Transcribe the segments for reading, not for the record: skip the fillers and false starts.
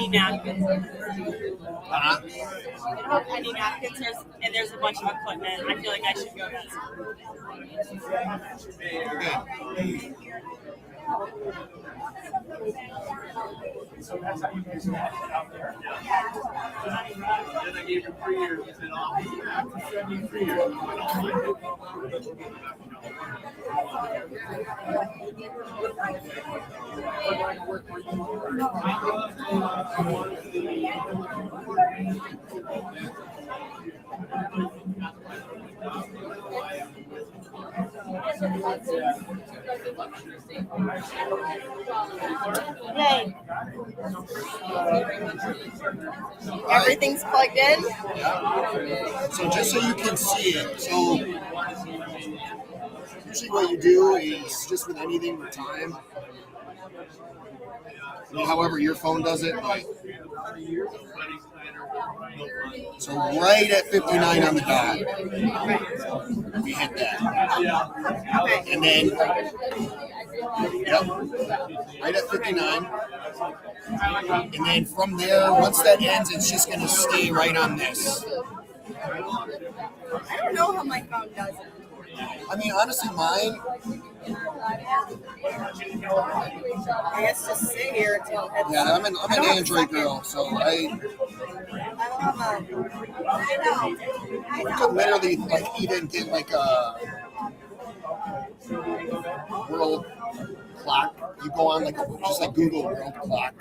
any napkins. Uh-huh. Any napkins, there's a bunch of equipment. I feel like I should go to Okay. So that's how you guys have it out there. Then I gave him 3 years. He said, "Oh, I need 3 years." Yay. Everything's plugged in? So just so you can see it, so usually what you do is just with anything with time, however your phone does it, like, so right at 59 on the dot, we hit that. And then, yep, right at 59. And then from there, once that ends, it's just going to stay right on this. I don't know how my phone does it. I mean, honestly, mine, I guess just sit here until it's... yeah, I'm an Android girl, so I could literally, like, even get, like, a world clock. You go on, like, just like Google world clock.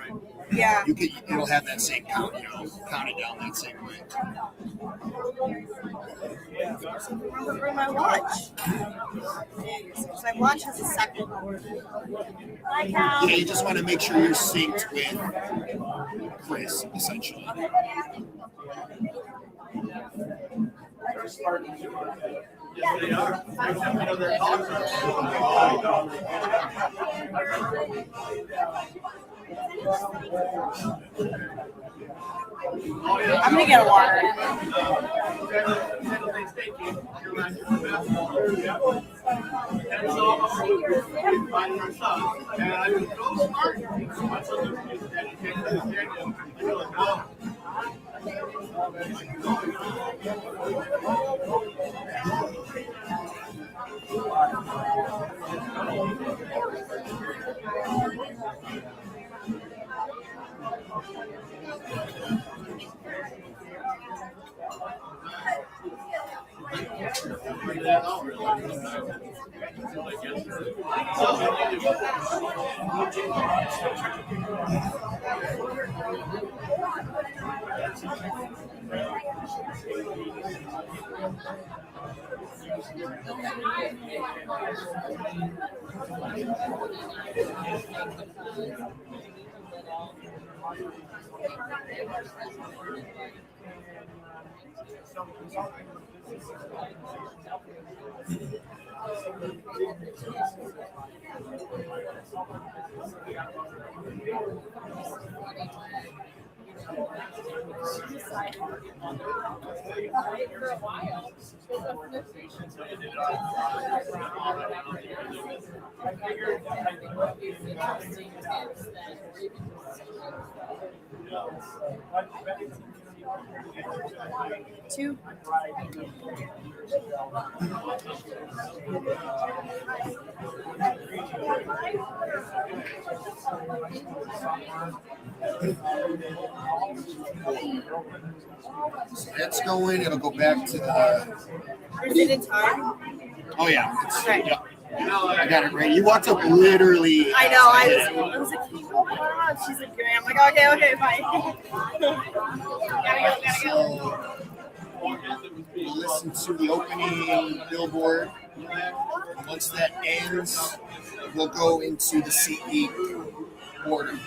Yeah. It'll have that same count, count it down that same way. Remember bring my watch. Because my watch has a second. Yeah, you just want to make sure you're synced with Chris, essentially. Yes, they are. I'm gonna get a water. Two. So that's going. It'll go back to the. Is it in time? Oh yeah. It's, Right. yeah. I got it right. You walked up literally. I know. I was like, oh my God. She's like, I'm like, okay, fine. gotta go. We'll listen to the opening billboard. Once that ends, we'll go into the seat order.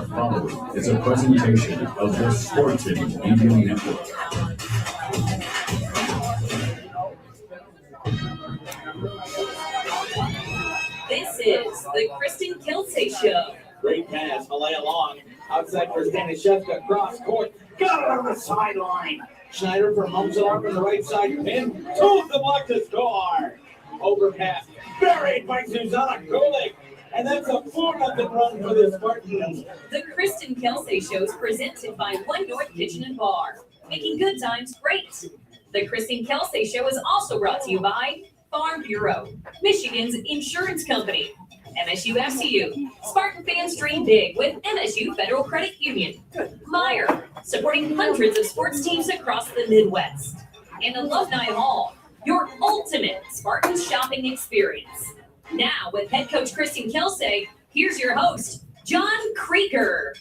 Following is a presentation of the Sporting Media Network. This is the Kristen Kelsay Show. Great pass, Malaya Long. Outside for Stanishevska, cross court. Got it on the sideline. Schneider from Humsarm on the right side. Pin. To the block to score. Overpass. Buried by Susanna Kulik. And that's a 4-0 run for the Spartans. The Kristen Kelsay Show is presented by One North Kitchen and Bar, making good times great. The Kristen Kelsay Show is also brought to you by Farm Bureau, Michigan's insurance company, MSU FCU, Spartan fans dream big with MSU Federal Credit Union, Meyer, supporting hundreds of sports teams across the Midwest, and Alumni Hall, your ultimate Spartans shopping experience. Now, with head coach Kristen Kelsay, here's your host, John Kreger.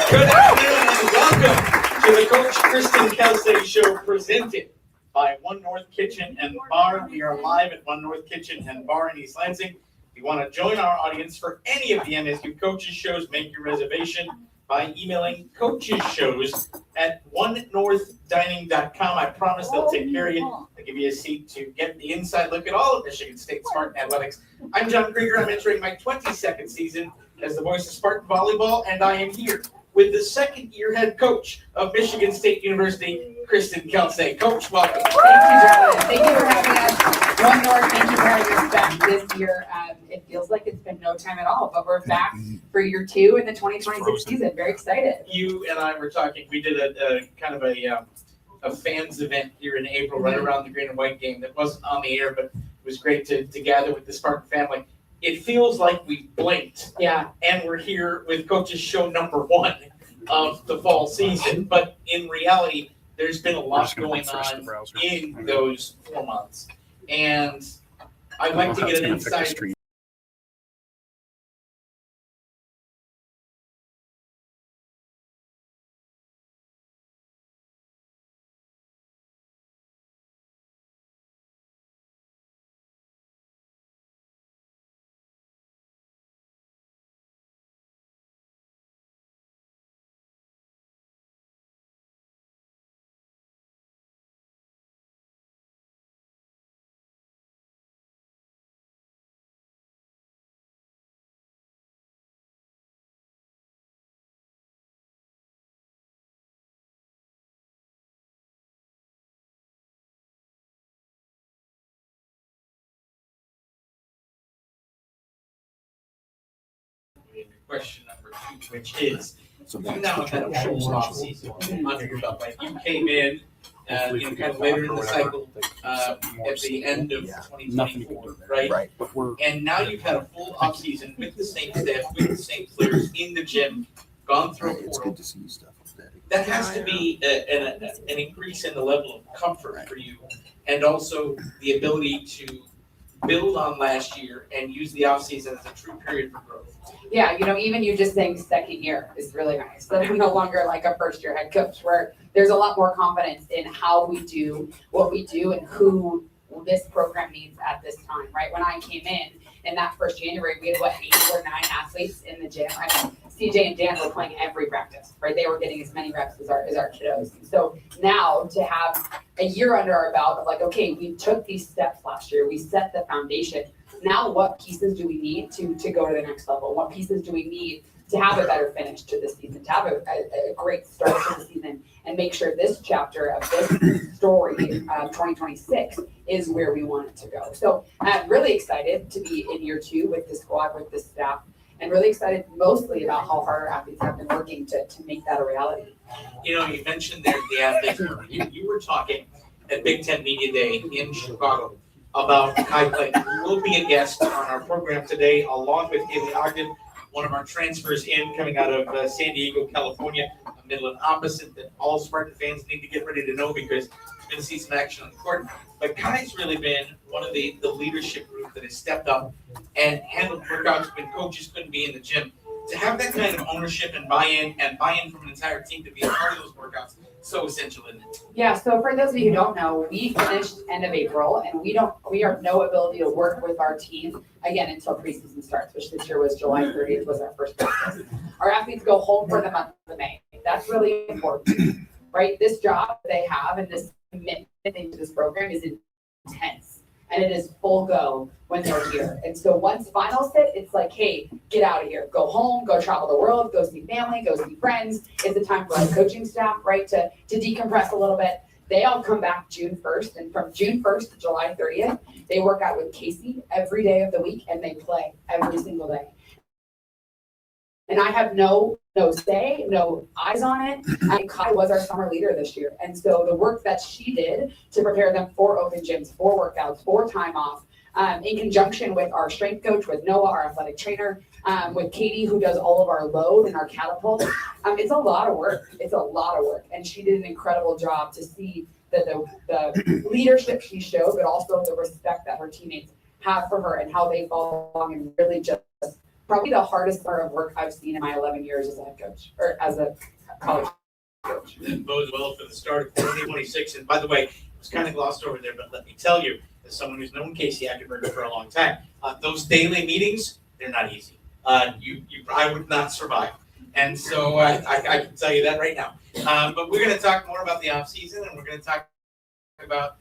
Good afternoon and welcome to the Coach Kristen Kelsay Show presented by One North Kitchen and Bar. We are live at One North Kitchen and Bar in East Lansing. If you want to join our audience for any of the MSU Coaches Shows, make your reservation by emailing coachesshows@onenorthdining.com. I promise they'll take care of you. They'll give you a seat to get the inside look at all of Michigan State Spartan athletics. I'm John Kreger. I'm entering my 22nd season as the voice of Spartan volleyball, and I am here with the second-year head coach of Michigan State University, Kristen Kelsay. Coach, welcome. Thank you, Jonathan. Thank you for having us. One North, thank you for having us back this year. It feels like it's been no time at all, but we're back for year 2 in the 2026 season. Very excited. You and I were talking. We did a kind of a fans event here in April, right around the green and white game. That wasn't on the air, but it was great to gather with the Spartan family. It feels like we blinked. Yeah. And we're here with Coaches Show number 1 of the fall season. But in reality, there's been a lot going on in those 4 months. And I'd like to get an insight. Question number 2, which is, you now have had a full off season under your belt. Like you came in kind of later in the cycle at the end of 2024, right? And now you've had a full off season with the same staff, with the same players in the gym, gone through a portal. That has to be an increase in the level of comfort for you, and also the ability to build on last year and use the offseason as a true period for growth. Yeah, even you just saying second year is really nice. But I'm no longer like a first year head coach, where there's a lot more confidence in how we do what we do and who this program needs at this time, right? When I came in that first January, we had 8 or 9 athletes in the gym. I mean, CJ and Dan were playing every practice, right? They were getting as many reps as our kiddos. So now to have a year under our belt of okay, we took these steps last year. We set the foundation. Now what pieces do we need to go to the next level? What pieces do we need to have a better finish to the season, to have a great start to the season, and make sure this chapter of this story, 2026, is where we want it to go. So I'm really excited to be in year 2 with the squad, with the staff, and really excited mostly about how hard our athletes have been working to make that a reality. You mentioned there the athletes. You were talking at Big Ten Media Day in Chicago about Kai Clayton, who will be a guest on our program today, along with Hayley Ogden, one of our transfers coming out of San Diego, California, a Midland opposite that all Spartan fans need to get ready to know because we're going to see some action on the court. But Kai's really been one of the leadership group that has stepped up and handled workouts when coaches couldn't be in the gym. To have that kind of ownership and buy-in from an entire team to be a part of those workouts, so essential, isn't it? Yeah, so for those of you who don't know, we finished end of April, and we have no ability to work with our team again until preseason starts, which this year was July 30th was our first practice. Our athletes go home for the month of May. That's really important, right? This job they have and this commitment to this program is intense. And it is full go when they're here. And so once finals hit, it's like, hey, get out of here. Go home, go travel the world, go see family, go see friends. It's a time for our coaching staff, right, to decompress a little bit. They all come back June 1st. And from June 1st to July 30th, they work out with Casey every day of the week and they play every single day. And I have no say, no eyes on it. I mean, Kai was our summer leader this year. And so the work that she did to prepare them for open gyms, for workouts, for time off, in conjunction with our strength coach, with Noah, our athletic trainer, with Katie, who does all of our load and our catapult. It's a lot of work. It's a lot of work. And she did an incredible job to see the leadership she showed, but also the respect that her teammates have for her and how they follow along and really just probably the hardest part of work I've seen in my 11 years as a head coach or as a college coach. That bodes well for the start of 2026. And by the way, it was kind of glossed over there, but let me tell you, as someone who's known Casey Ackenberger for a long time, those daily meetings, they're not easy. I would not survive. And so I can tell you that right now. But we're going to talk more about the off season, and we're going to talk about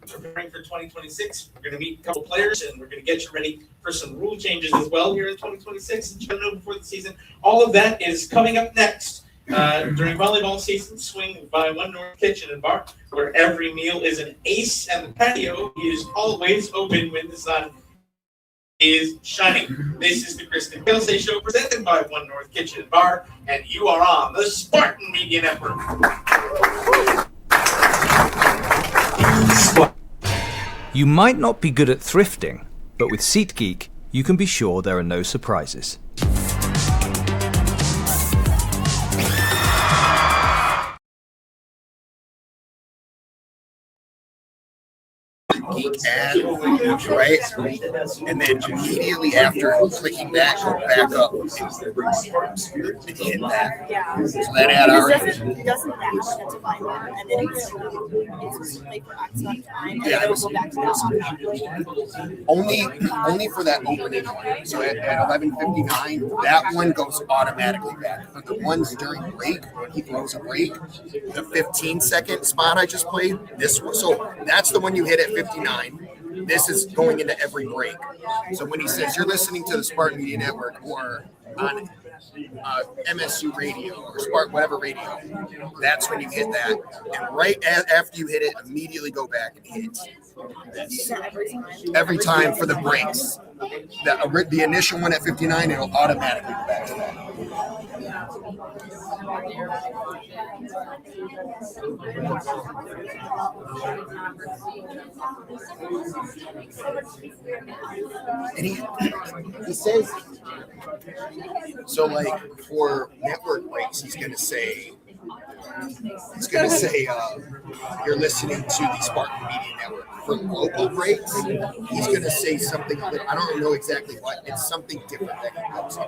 preparing for 2026. We're going to meet a couple players, and we're going to get you ready for some rule changes as well here in 2026 and you know before the season. All of that is coming up next. During volleyball season, swing by One North Kitchen and Bar, where every meal is an ace and the patio is always open when the sun is shining. This is the Kristen Kelsay Show presented by One North Kitchen and Bar, and you are on the Spartan Media Network. You might not be good at thrifting, but with SeatGeek, you can be sure there are no surprises. Add, right? And then immediately after clicking that, go back up and hit that. Yeah. So that ad already. It doesn't dash into Finder, and then it's like for X amount of time, and Yeah, then it'll go back to that automatically. Only for that opening one. So at 11:59, that one goes automatically back. For the ones during break, when he throws a break, the 15-second spot I just played, this one. So that's the one you hit at 59. This is going into every break. So when he says you're listening to the Spartan Media Network or on MSU radio or Spartan whatever radio, that's when you hit that. And right after you hit it, immediately go back and hit this. Every time for the breaks. The initial one at 59, it'll automatically go back to that. And he says, so like for network breaks, he's gonna say you're listening to the Spartan Media Network. For local breaks, he's gonna say something. I don't know exactly what. It's something different that he helps him.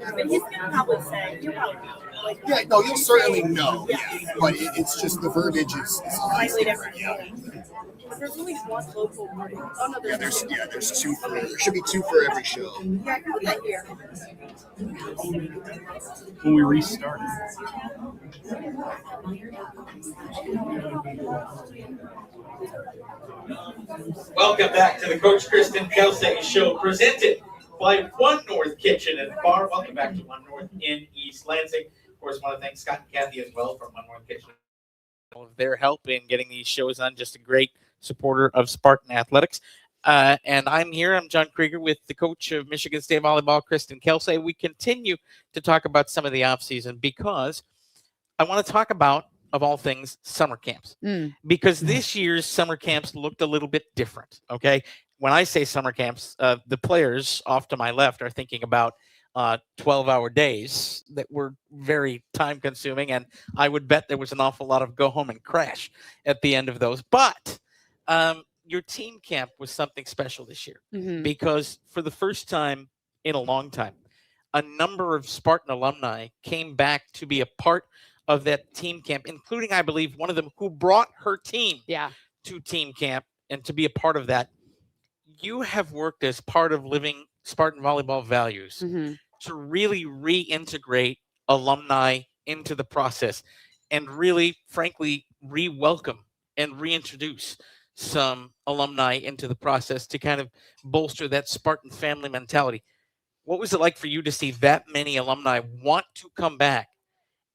And he's gonna probably say, "You probably know." Like, Yeah, no, you'll certainly know. Yeah, but it's just the verbiage is slightly different. Yeah. But there's only one local break. Oh no, Yeah, there's there's two for there should be two for every show. Yeah, I can put that here. When we restarted. Welcome back to the Coach Kristen Kelsay Show, presented by One North Kitchen and Bar. Welcome back to One North in East Lansing. Of course, I want to thank Scott and Kathy as well from One North Kitchen. All of their help in getting these shows on. Just a great supporter of Spartan Athletics. And I'm here. I'm John Kreger with the coach of Michigan State Volleyball, Kristen Kelsay. We continue to talk about some of the offseason because I want to talk about, of all things, summer camps. Because this year's summer camps looked a little bit different, okay? When I say summer camps, the players off to my left are thinking about 12-hour days that were very time-consuming, and I would bet there was an awful lot of go home and crash at the end of those. But your team camp was something special this year because for the first time in a long time, a number of Spartan alumni came back to be a part of that team camp, including, I believe, one of them who brought her team to team camp and to be a part of that. You have worked as part of living Spartan volleyball values to really reintegrate alumni into the process and really, frankly, re-welcome and reintroduce some alumni into the process to kind of bolster that Spartan family mentality. What was it like for you to see that many alumni want to come back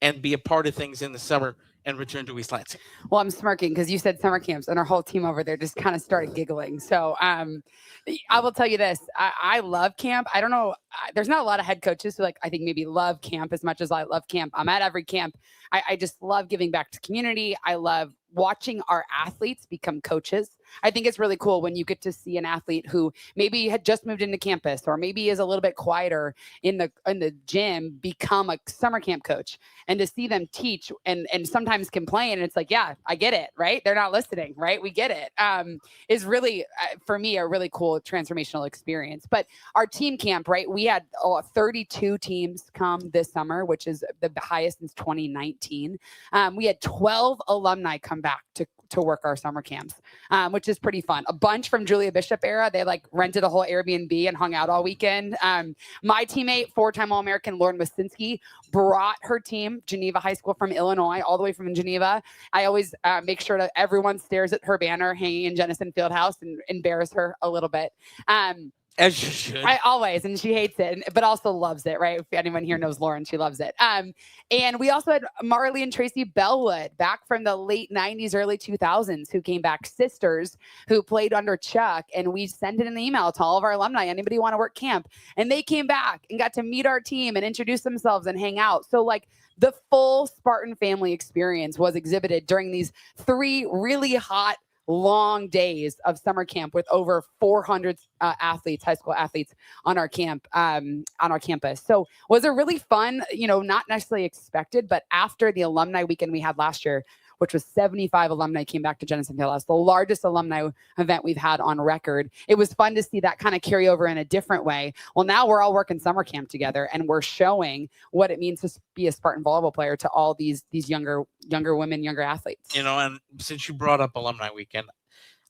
and be a part of things in the summer and return to East Lansing? Well, I'm smirking because you said summer camps, and our whole team over there just kind of started giggling. So I will tell you this. I love camp. I don't know. There's not a lot of head coaches who I think maybe love camp as much as I love camp. I'm at every camp. I just love giving back to community. I love watching our athletes become coaches. I think it's really cool when you get to see an athlete who maybe had just moved into campus or maybe is a little bit quieter in the gym become a summer camp coach, and to see them teach and sometimes complain. And it's like, yeah, I get it, right? They're not listening, right? We get it. Is really, for me, a really cool transformational experience. But our team camp, right? We had 32 teams come this summer, which is the highest since 2019. We had 12 alumni come back to work our summer camps, which is pretty fun. A bunch from Julia Bishop era. They rented a whole Airbnb and hung out all weekend. My teammate, 4-time All-American Lauren Wasinski, brought her team, Geneva High School from Illinois, all the way from Geneva. I always make sure that everyone stares at her banner hanging in Jennison Fieldhouse and embarrass her a little bit. As you should. I always, and she hates it, but also loves it, right? If anyone here knows Lauren, she loves it. And we also had Marley and Tracy Bellwood back from the late 90s, early 2000s, who came back, sisters who played under Chuck. And we sent in an email to all of our alumni, anybody want to work camp? And they came back and got to meet our team and introduce themselves and hang out. So the full Spartan family experience was exhibited during these 3 really hot, long days of summer camp with over 400 athletes, high school athletes on our camp, on our campus. So was it really fun, not necessarily expected, but after the alumni weekend we had last year, which was 75 alumni came back to Jennison Fieldhouse, the largest alumni event we've had on record. It was fun to see that kind of carry over in a different way. Well, now we're all working summer camp together, and we're showing what it means to be a Spartan volleyball player to all these younger women, younger athletes. And since you brought up alumni weekend,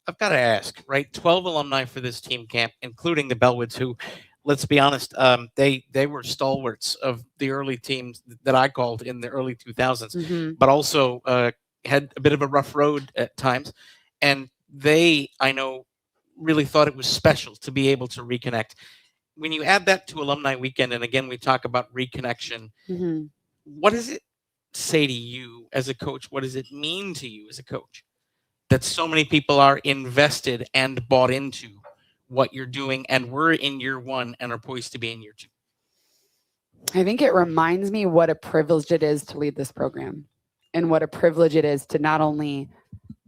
I've got to ask, right? 12 alumni for this team camp, including the Bellwoods, who, let's be honest, they were stalwarts of the early teams that I called in the early 2000s, but also had a bit of a rough road at times. And they, I know, really thought it was special to be able to reconnect. When you add that to alumni weekend, and again, we talk about reconnection, what does it say to you as a coach? What does it mean to you as a coach that so many people are invested and bought into what you're doing, and we're in year 1 and are poised to be in year 2? I think it reminds me what a privilege it is to lead this program, and what a privilege it is to not only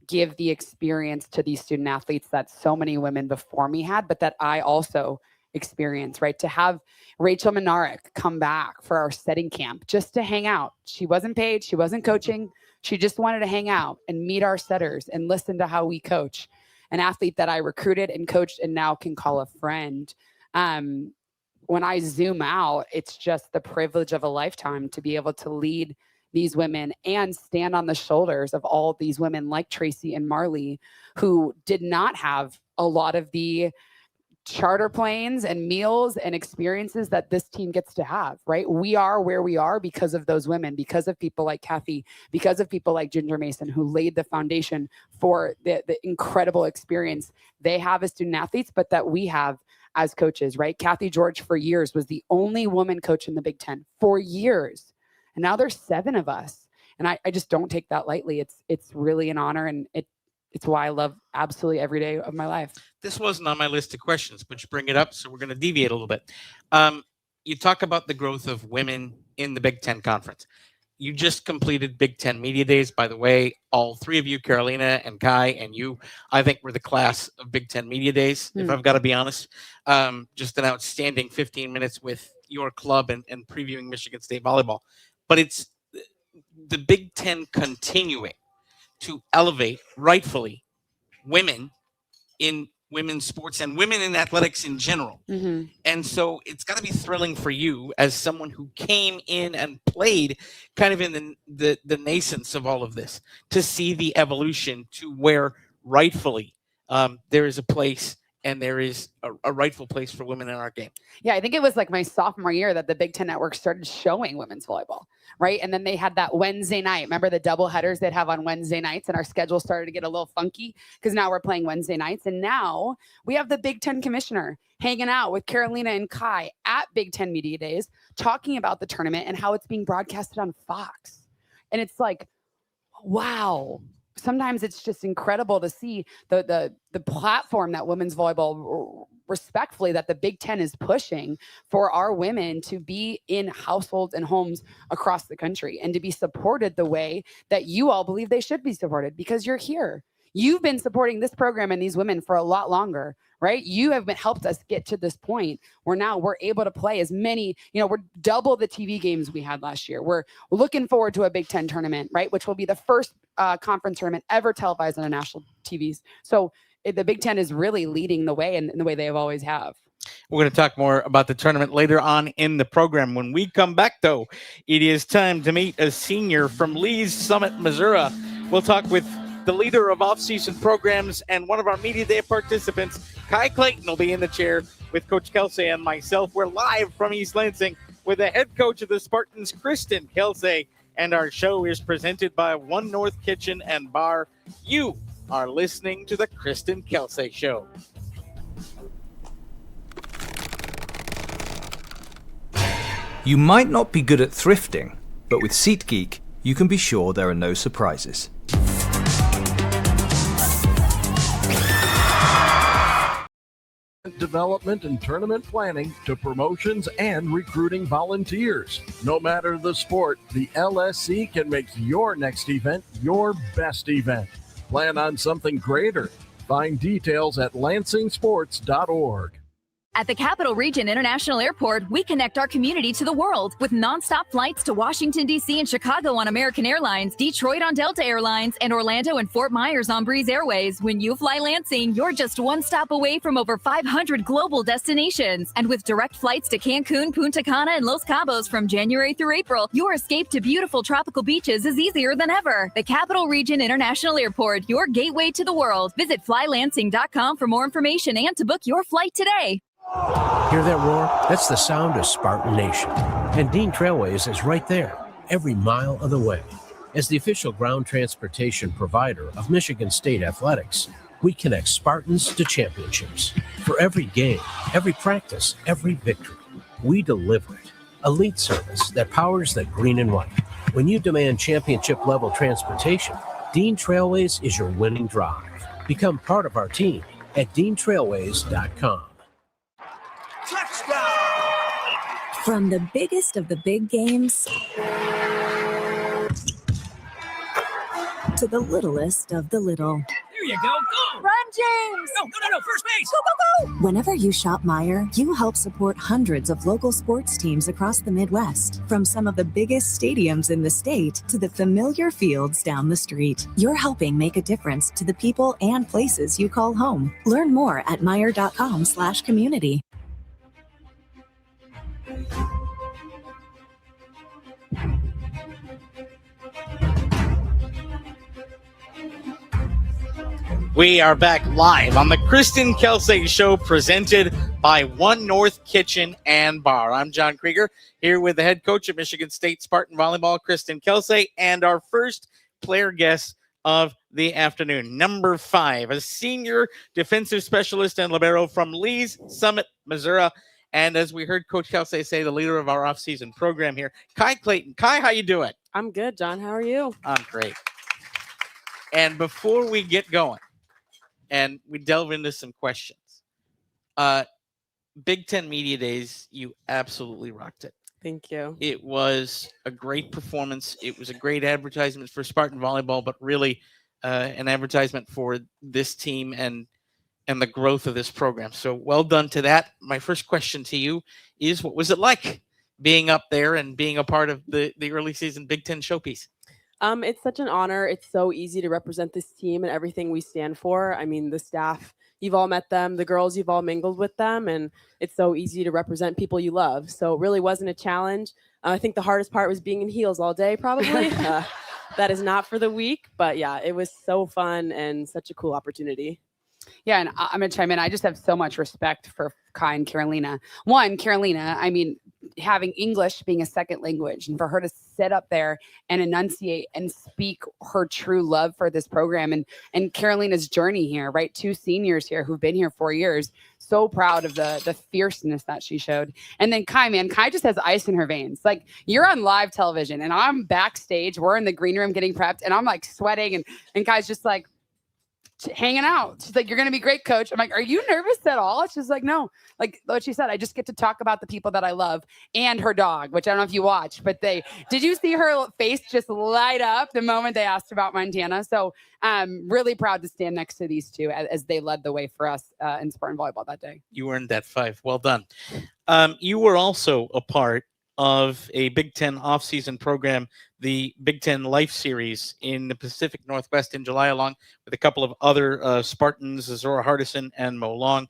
give the experience to these student athletes that so many women before me had, but that I also experience, right? To have Rachel Minarik come back for our setting camp just to hang out. She wasn't paid. She wasn't coaching. She just wanted to hang out and meet our setters and listen to how we coach. An athlete that I recruited and coached and now can call a friend. When I zoom out, it's just the privilege of a lifetime to be able to lead these women and stand on the shoulders of all these women like Tracy and Marley, who did not have a lot of the charter planes and meals and experiences that this team gets to have, right? We are where we are because of those women, because of people like Kathy, because of people like Ginger Mason, who laid the foundation for the incredible experience they have as student athletes, but that we have as coaches, right? Kathy George for years was the only woman coach in the Big Ten for years. And now there's 7 of us. And I just don't take that lightly. It's really an honor, and it's why I love absolutely every day of my life. This wasn't on my list of questions, but you bring it up, so we're going to deviate a little bit. You talk about the growth of women in the Big Ten Conference. You just completed Big Ten Media Days. By the way, all 3 of you, Carolina and Kai and you, I think were the class of Big Ten Media Days, if I've got to be honest. Just an outstanding 15 minutes with your club and previewing Michigan State volleyball. But it's the Big Ten continuing to elevate, rightfully, women in women's sports and women in athletics in general. And so it's got to be thrilling for you as someone who came in and played kind of in the nascence of all of this, to see the evolution to where rightfully there is a place and there is a rightful place for women in our game. Yeah, I think it was like my sophomore year that the Big Ten Network started showing women's volleyball, right? And then they had that Wednesday night. Remember the double headers they'd have on Wednesday nights, and our schedule started to get a little funky because now we're playing Wednesday nights. And now we have the Big Ten commissioner hanging out with Carolina and Kai at Big Ten Media Days, talking about the tournament and how it's being broadcasted on Fox. And it's like, wow. Sometimes it's just incredible to see the platform that women's volleyball, respectfully, that the Big Ten is pushing for our women to be in households and homes across the country and to be supported the way that you all believe they should be supported because you're here. You've been supporting this program and these women for a lot longer, right? You have helped us get to this point where now we're able to play as many, we're double the TV games we had last year. We're looking forward to a Big Ten tournament, right? Which will be the first conference tournament ever televised on the national TVs. So the Big Ten is really leading the way in the way they have always have. We're going to talk more about the tournament later on in the program. When we come back, though, it is time to meet a senior from Lee's Summit, Missouri. We'll talk with the leader of off-season programs and one of our Media Day participants. Kai Clayton will be in the chair with Coach Kelsay and myself. We're live from East Lansing with the head coach of the Spartans, Kristen Kelsay, and our show is presented by One North Kitchen and Bar. You are listening to the Kristen Kelsay Show. You might not be good at thrifting, but with SeatGeek, you can be sure there are no surprises. Development and tournament planning to promotions and recruiting volunteers. No matter the sport, the LSC can make your next event your best event. Plan on something greater. Find details at lansingsports.org. At the Capital Region International Airport, we connect our community to the world with nonstop flights to Washington, D.C. and Chicago on American Airlines, Detroit on Delta Airlines, and Orlando and Fort Myers on Breeze Airways. When you fly Lansing, you're just one stop away from over 500 global destinations. And with direct flights to Cancun, Punta Cana, and Los Cabos from January through April, your escape to beautiful tropical beaches is easier than ever. The Capital Region International Airport, your gateway to the world. Visit flylansing.com for more information and to book your flight today. Hear that roar? That's the sound of Spartan Nation. And Dean Trailways is right there, every mile of the way. As the official ground transportation provider of Michigan State Athletics, we connect Spartans to championships. For every game, every practice, every victory, we deliver it. Elite service that powers the green and white. When you demand championship-level transportation, Dean Trailways is your winning drive. Become part of our team at deantrailways.com. From the biggest of the big games to the littlest of the little. There you go. Go! Run, James! No. First base! Go, go, go! Whenever you shop Meijer, you help support hundreds of local sports teams across the Midwest. From some of the biggest stadiums in the state to the familiar fields down the street. You're helping make a difference to the people and places you call home. Learn more at Meijer.com/community. We are back live on the Kristen Kelsay Show presented by One North Kitchen and Bar. I'm John Kreger here with the head coach of Michigan State Spartan Volleyball, Kristen Kelsay, and our first player guest of the afternoon, number 5, a senior defensive specialist and libero from Lee's Summit, Missouri. And as we heard Coach Kelsay say, the leader of our off-season program here, Kai Clayton. Kai, how you doing? I'm good, John. How are you? I'm great. And before we get going, and we delve into some questions, Big Ten Media Days, you absolutely rocked it. Thank you. It was a great performance. It was a great advertisement for Spartan Volleyball, but really an advertisement for this team and the growth of this program. So well done to that. My first question to you is, what was it like being up there and being a part of the early season Big Ten showpiece? It's such an honor. It's so easy to represent this team and everything we stand for. I mean, the staff, you've all met them, the girls, you've all mingled with them, and it's so easy to represent people you love. So it really wasn't a challenge. I think the hardest part was being in heels all day, probably. That is not for the weak, but yeah, it was so fun and such a cool opportunity. Yeah, and I'm going to chime in. I just have so much respect for Kai and Carolina. One, Carolina, I mean, having English being a second language, and for her to sit up there and enunciate and speak her true love for this program, and Carolina's journey here, right? 2 seniors here who've been here 4 years. So proud of the fierceness that she showed. And then Kai, man, Kai just has ice in her veins. Like, you're on live television and I'm backstage. We're in the green room getting prepped and I'm like sweating, and Kai's just like hanging out. She's like, "You're going to be great, coach." I'm like, "Are you nervous at all?" She's like, "No." Like what she said, I just get to talk about the people that I love and her dog, which I don't know if you watched, but did you see her face just light up the moment they asked about Montana? So I'm really proud to stand next to these two as they led the way for us in Spartan volleyball that day. You earned that 5. Well done. You were also a part of a Big Ten offseason program, the Big Ten Life Series in the Pacific Northwest in July, along with a couple of other Spartans, Zora Hardison and Mo Long.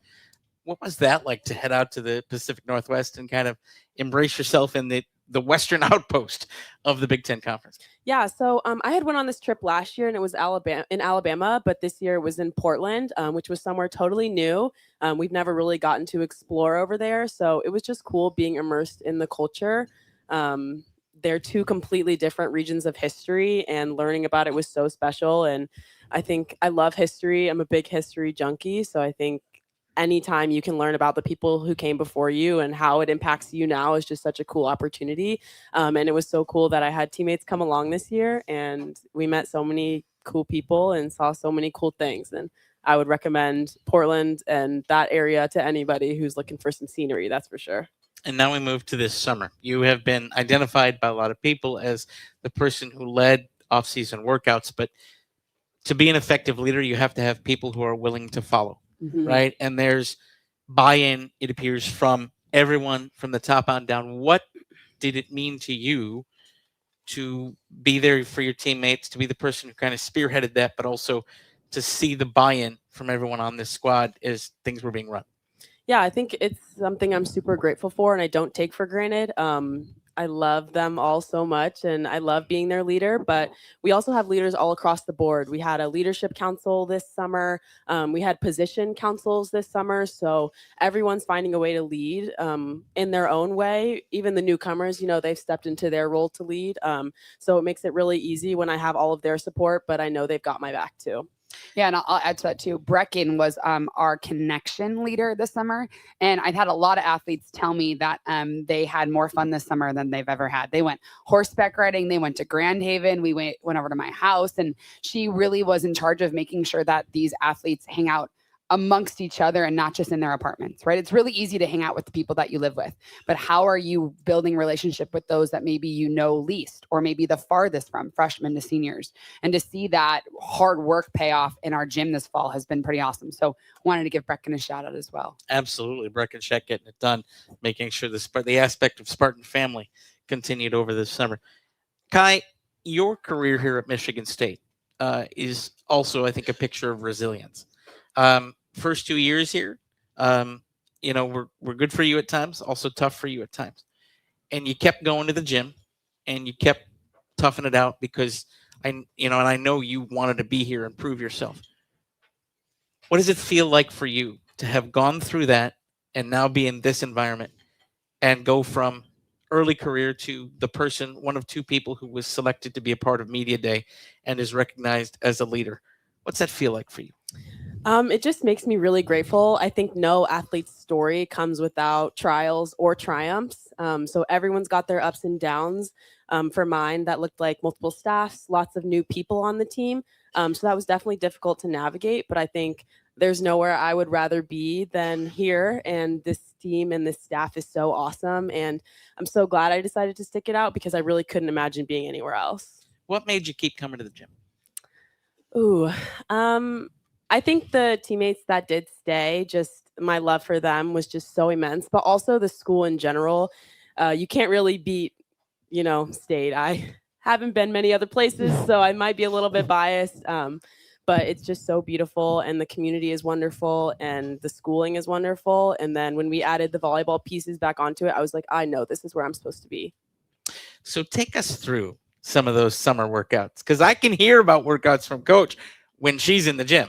What was that like to head out to the Pacific Northwest and kind of embrace yourself in the western outpost of the Big Ten Conference? Yeah, so I had went on this trip last year and it was in Alabama, but this year it was in Portland, which was somewhere totally new. We've never really gotten to explore over there, so it was just cool being immersed in the culture. They're 2 completely different regions of history, and learning about it was so special. And I think I love history. I'm a big history junkie, so I think anytime you can learn about the people who came before you and how it impacts you now is just such a cool opportunity. And it was so cool that I had teammates come along this year, and we met so many cool people and saw so many cool things. And I would recommend Portland and that area to anybody who's looking for some scenery, that's for sure. And now we move to this summer. You have been identified by a lot of people as the person who led off-season workouts, but to be an effective leader, you have to have people who are willing to follow. Mm-hmm. Right? And there's buy-in, it appears, from everyone from the top on down. What did it mean to you to be there for your teammates, to be the person who kind of spearheaded that, but also to see the buy-in from everyone on this squad as things were being run? Yeah, I think it's something I'm super grateful for and I don't take for granted. I love them all so much and I love being their leader, but we also have leaders all across the board. We had a leadership council this summer. We had position councils this summer. So everyone's finding a way to lead in their own way. Even the newcomers, they've stepped into their role to lead. So it makes it really easy when I have all of their support, but I know they've got my back too. Yeah, and I'll add to that too. Brecken was our connection leader this summer, and I've had a lot of athletes tell me that they had more fun this summer than they've ever had. They went horseback riding, they went to Grand Haven, we went over to my house, and she really was in charge of making sure that these athletes hang out amongst each other and not just in their apartments, right? It's really easy to hang out with the people that you live with, but how are you building relationship with those that maybe you know least, or maybe the farthest from freshmen to seniors? And to see that hard work pay off in our gym this fall has been pretty awesome. So wanted to give Brecken a shout out as well. Absolutely. Brecken Scheck getting it done, making sure the aspect of Spartan family continued over this summer. Kai, your career here at Michigan State is also, I think, a picture of resilience. First 2 years here, we're good for you at times, also tough for you at times. And you kept going to the gym and you kept toughing it out because and I know you wanted to be here and prove yourself. What does it feel like for you to have gone through that and now be in this environment and go from early career to the person, one of 2 people who was selected to be a part of Media Day and is recognized as a leader? What's that feel like for you? It just makes me really grateful. I think no athlete's story comes without trials or triumphs. So everyone's got their ups and downs. For mine, that looked like multiple staffs, lots of new people on the team. So that was definitely difficult to navigate, but I think there's nowhere I would rather be than here. And this team and this staff is so awesome. And I'm so glad I decided to stick it out because I really couldn't imagine being anywhere else. What made you keep coming to the gym? I think the teammates that did stay, just my love for them was just so immense, but also the school in general. You can't really beat, State. I haven't been many other places, so I might be a little bit biased, but it's just so beautiful and the community is wonderful and the schooling is wonderful. And then when we added the volleyball pieces back onto it, I was like, I know this is where I'm supposed to be. So take us through some of those summer workouts, because I can hear about workouts from Coach when she's in the gym.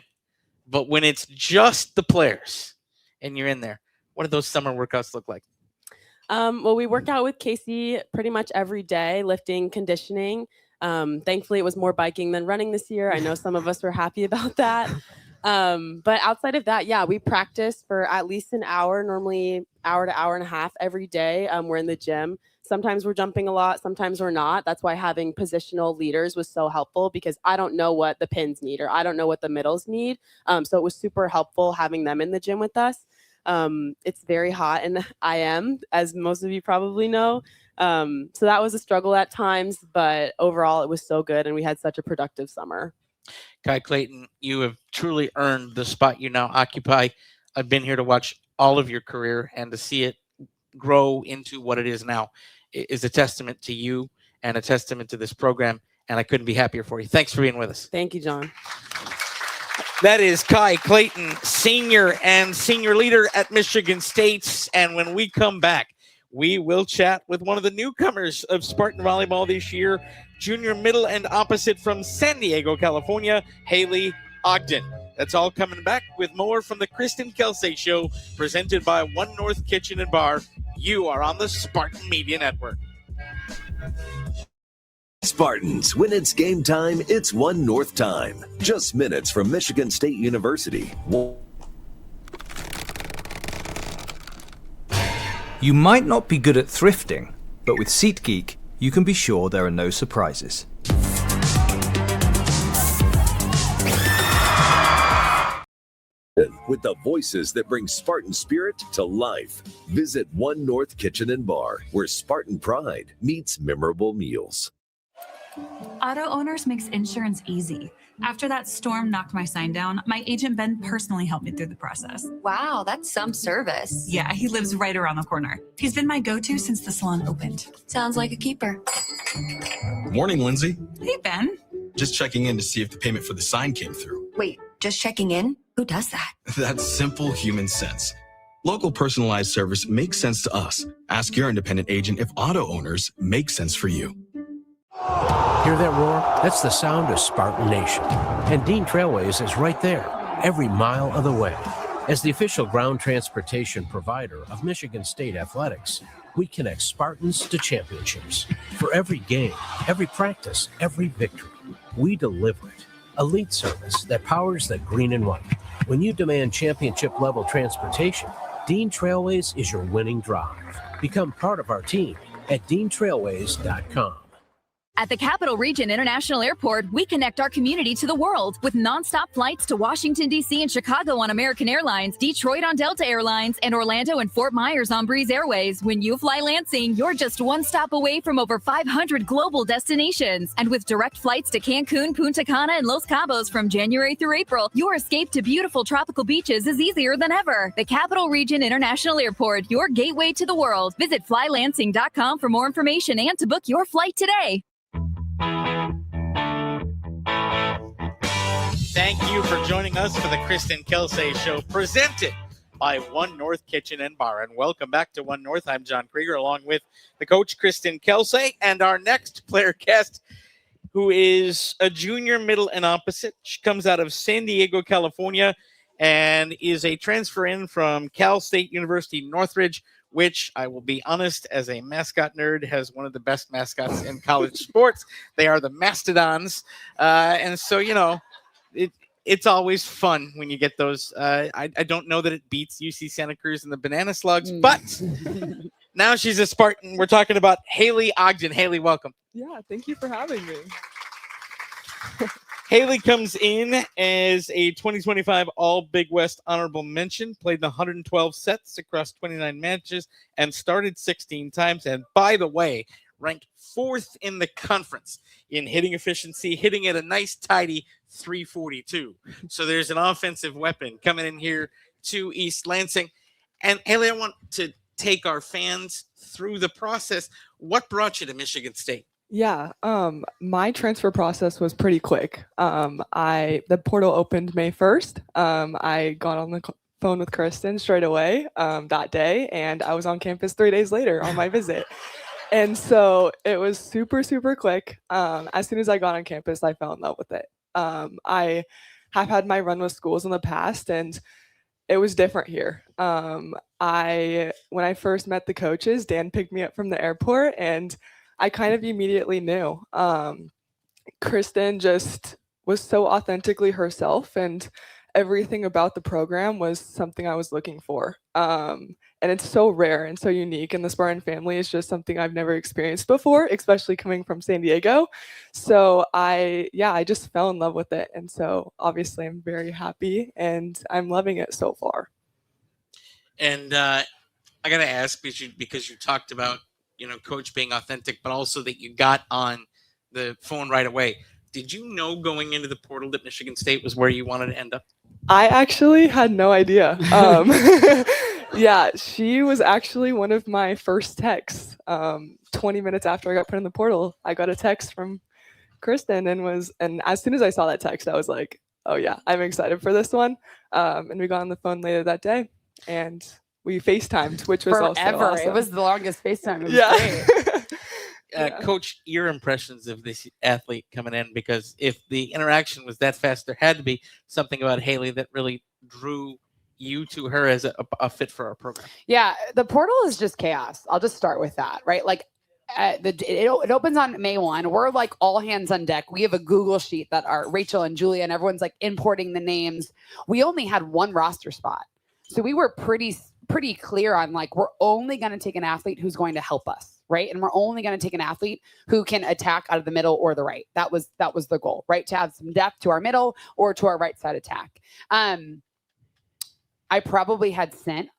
But when it's just the players and you're in there, what do those summer workouts look like? Well, we work out with Casey pretty much every day, lifting, conditioning. Thankfully, it was more biking than running this year. I know some of us were happy about that. But outside of that, yeah, we practice for at least an hour, normally hour to hour and a half every day. We're in the gym. Sometimes we're jumping a lot, sometimes we're not. That's why having positional leaders was so helpful, because I don't know what the pins need, or I don't know what the middles need. So it was super helpful having them in the gym with us. It's very hot in IM, as most of you probably know. So that was a struggle at times, but overall it was so good, and we had such a productive summer. Kai Clayton, you have truly earned the spot you now occupy. I've been here to watch all of your career, and to see it grow into what it is now is a testament to you and a testament to this program, and I couldn't be happier for you. Thanks for being with us. Thank you, John. That is Kai Clayton, senior and senior leader at Michigan State. And when we come back, we will chat with one of the newcomers of Spartan Volleyball this year, junior middle and opposite from San Diego, California, Hayley Ogden. That's all coming back with more from the Kristen Kelsay Show, presented by One North Kitchen and Bar. You are on the Spartan Media Network. Spartans, when it's game time, it's One North time. Just minutes from Michigan State University. You might not be good at thrifting, but with SeatGeek, you can be sure there are no surprises. With the voices that bring Spartan spirit to life. Visit One North Kitchen and Bar, where Spartan pride meets memorable meals. Auto Owners makes insurance easy. After that storm knocked my sign down, my agent Ben personally helped me through the process. Wow, that's some service. Yeah, he lives right around the corner. He's been my go-to since the salon opened. Sounds like a keeper. Morning, Lindsay. Hey, Ben. Just checking in to see if the payment for the sign came through. Wait, just checking in? Who does that? That's simple human sense. Local personalized service makes sense to us. Ask your independent agent if Auto Owners make sense for you. Hear that roar? That's the sound of Spartan Nation. And Dean Trailways is right there, every mile of the way. As the official ground transportation provider of Michigan State Athletics, we connect Spartans to championships. For every game, every practice, every victory, we deliver it. Elite service that powers the green and white. When you demand championship-level transportation, Dean Trailways is your winning drive. Become part of our team at deantrailways.com. At the Capital Region International Airport, we connect our community to the world with nonstop flights to Washington, D.C. and Chicago on American Airlines, Detroit on Delta Airlines, and Orlando and Fort Myers on Breeze Airways. When you fly Lansing, you're just one stop away from over 500 global destinations. And with direct flights to Cancun, Punta Cana, and Los Cabos from January through April, your escape to beautiful tropical beaches is easier than ever. The Capital Region International Airport, your gateway to the world. Visit flylansing.com for more information and to book your flight today. Thank you for joining us for the Kristen Kelsay Show, presented by One North Kitchen and Bar. And welcome back to One North. I'm John Kreger, along with the coach, Kristen Kelsay, and our next player guest, who is a junior middle and opposite. She comes out of San Diego, California, and is a transfer in from Cal State University Northridge, which, I will be honest, as a mascot nerd, has one of the best mascots in college sports. They are the Mastodons. And so, you know, it's always fun when you get those. I don't know that it beats UC Santa Cruz and the Banana Slugs, but now she's a Spartan. We're talking about Hayley Ogden. Hayley, welcome. Yeah, thank you for having me. Hayley comes in as a 2025 All Big West honorable mention, played in 112 sets across 29 matches, and started 16 times. And by the way, ranked 4th in the conference in hitting efficiency, hitting at a nice tidy 342. So there's an offensive weapon coming in here to East Lansing. And Hayley, I want to take our fans through the process. What brought you to Michigan State? Yeah, my transfer process was pretty quick. The portal opened May 1st. I got on the phone with Kristen straight away that day, and I was on campus 3 days later on my visit. And so it was super, super quick. As soon as I got on campus, I fell in love with it. I have had my run with schools in the past, and it was different here. When I first met the coaches, Dan picked me up from the airport, and I kind of immediately knew. Kristen just was so authentically herself, and everything about the program was something I was looking for. And it's so rare and so unique, and the Spartan family is just something I've never experienced before, especially coming from San Diego. So I just fell in love with it, and so obviously I'm very happy, and I'm loving it so far. And I got to ask, because you talked about, coach being authentic, but also that you got on the phone right away. Did you know going into the portal that Michigan State was where you wanted to end up? I actually had no idea. Yeah, she was actually one of my first texts. 20 minutes after I got put in the portal, I got a text from Kristen, and as soon as I saw that text, I was like, oh yeah, I'm excited for this one. And we got on the phone later that day, and we FaceTimed, which was also awesome. It was the longest FaceTime. It was Yeah. great. Coach, your impressions of this athlete coming in, because if the interaction was that fast, there had to be something about Hayley that really drew you to her as a fit for our program. Yeah, the portal is just chaos. I'll just start with that, right? Like it opens on May 1. We're like all hands on deck. We have a Google sheet that are Rachel and Julia, and everyone's like importing the names. We only had one roster spot. So we were pretty clear on like, we're only going to take an athlete who's going to help us, right? And we're only going to take an athlete who can attack out of the middle or the right. That was the goal, right? To have some depth to our middle or to our right side attack. I probably had sent,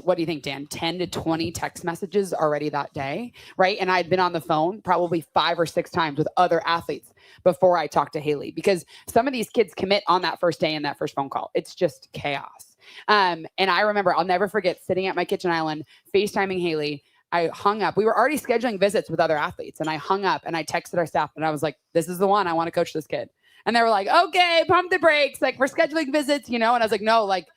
what do you think, Dan? 10 to 20 text messages already that day, right? And I'd been on the phone probably 5 or 6 times with other athletes before I talked to Hayley, because some of these kids commit on that first day in that first phone call. It's just chaos. And I remember, I'll never forget sitting at my kitchen island, FaceTiming Hayley. I hung up. We were already scheduling visits with other athletes, and I hung up and I texted our staff, and I was like, this is the one. I want to coach this kid. And they were like, okay, pump the brakes. Like, we're scheduling visits, And I was like, no, like,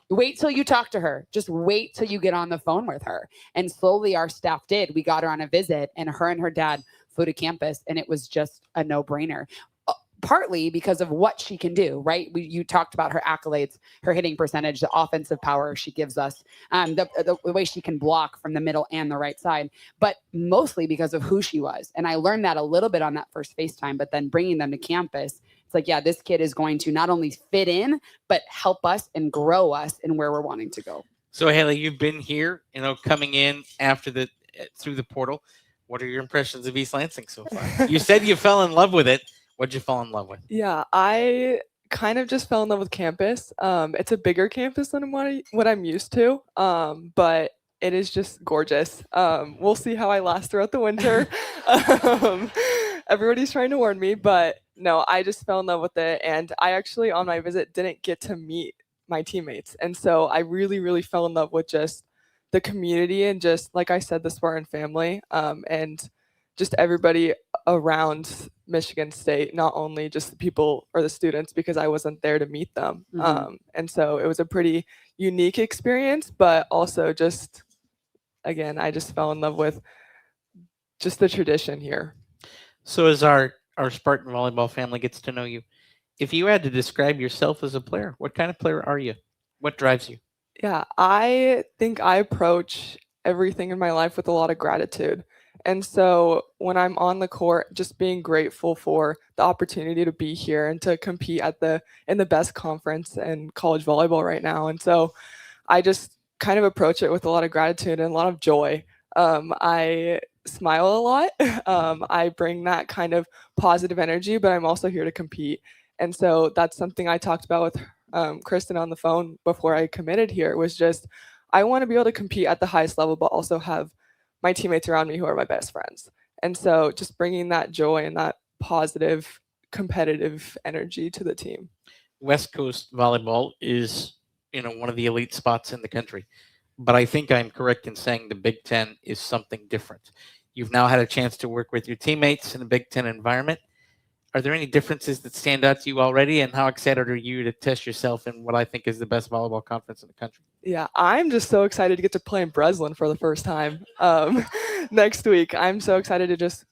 wait till you talk to her. Just wait till you get on the phone with her. And slowly our staff did. We got her on a visit, and her dad flew to campus, and it was just a no-brainer. Partly because of what she can do, right? You talked about her accolades, her hitting percentage, the offensive power she gives us, the way she can block from the middle and the right side, but mostly because of who she was. And I learned that a little bit on that first FaceTime, but then bringing them to campus, it's like, yeah, this kid is going to not only fit in, but help us and grow us in where we're wanting to go. So Hayley, you've been here, coming in through the portal. What are your impressions of East Lansing so far? You said you fell in love with it. What'd you fall in love with? Yeah, I kind of just fell in love with campus. It's a bigger campus than what I'm used to, but it is just gorgeous. We'll see how I last throughout the winter. Everybody's trying to warn me, but no, I just fell in love with it. And I actually, on my visit, didn't get to meet my teammates. And so I really, really fell in love with just the community and just, like I said, the Spartan family, and just everybody around Michigan State, not only just the people or the students, because I wasn't there to meet them. Mm-hmm. And so it was a pretty unique experience, but also just, again, I just fell in love with just the tradition here. So as our Spartan volleyball family gets to know you, if you had to describe yourself as a player, what kind of player are you? What drives you? Yeah, I think I approach everything in my life with a lot of gratitude. And so when I'm on the court, just being grateful for the opportunity to be here and to compete in the best conference in college volleyball right now. And so I just kind of approach it with a lot of gratitude and a lot of joy. I smile a lot. I bring that kind of positive energy, but I'm also here to compete. And so that's something I talked about with Kristen on the phone before I committed here, was just, I want to be able to compete at the highest level, but also have my teammates around me who are my best friends. And so just bringing that joy and that positive competitive energy to the team. West Coast volleyball is, one of the elite spots in the country. But I think I'm correct in saying the Big Ten is something different. You've now had a chance to work with your teammates in a Big Ten environment. Are there any differences that stand out to you already? And how excited are you to test yourself in what I think is the best volleyball conference in the country? Yeah, I'm just so excited to get to play in Breslin for the first time next week. I'm so excited to just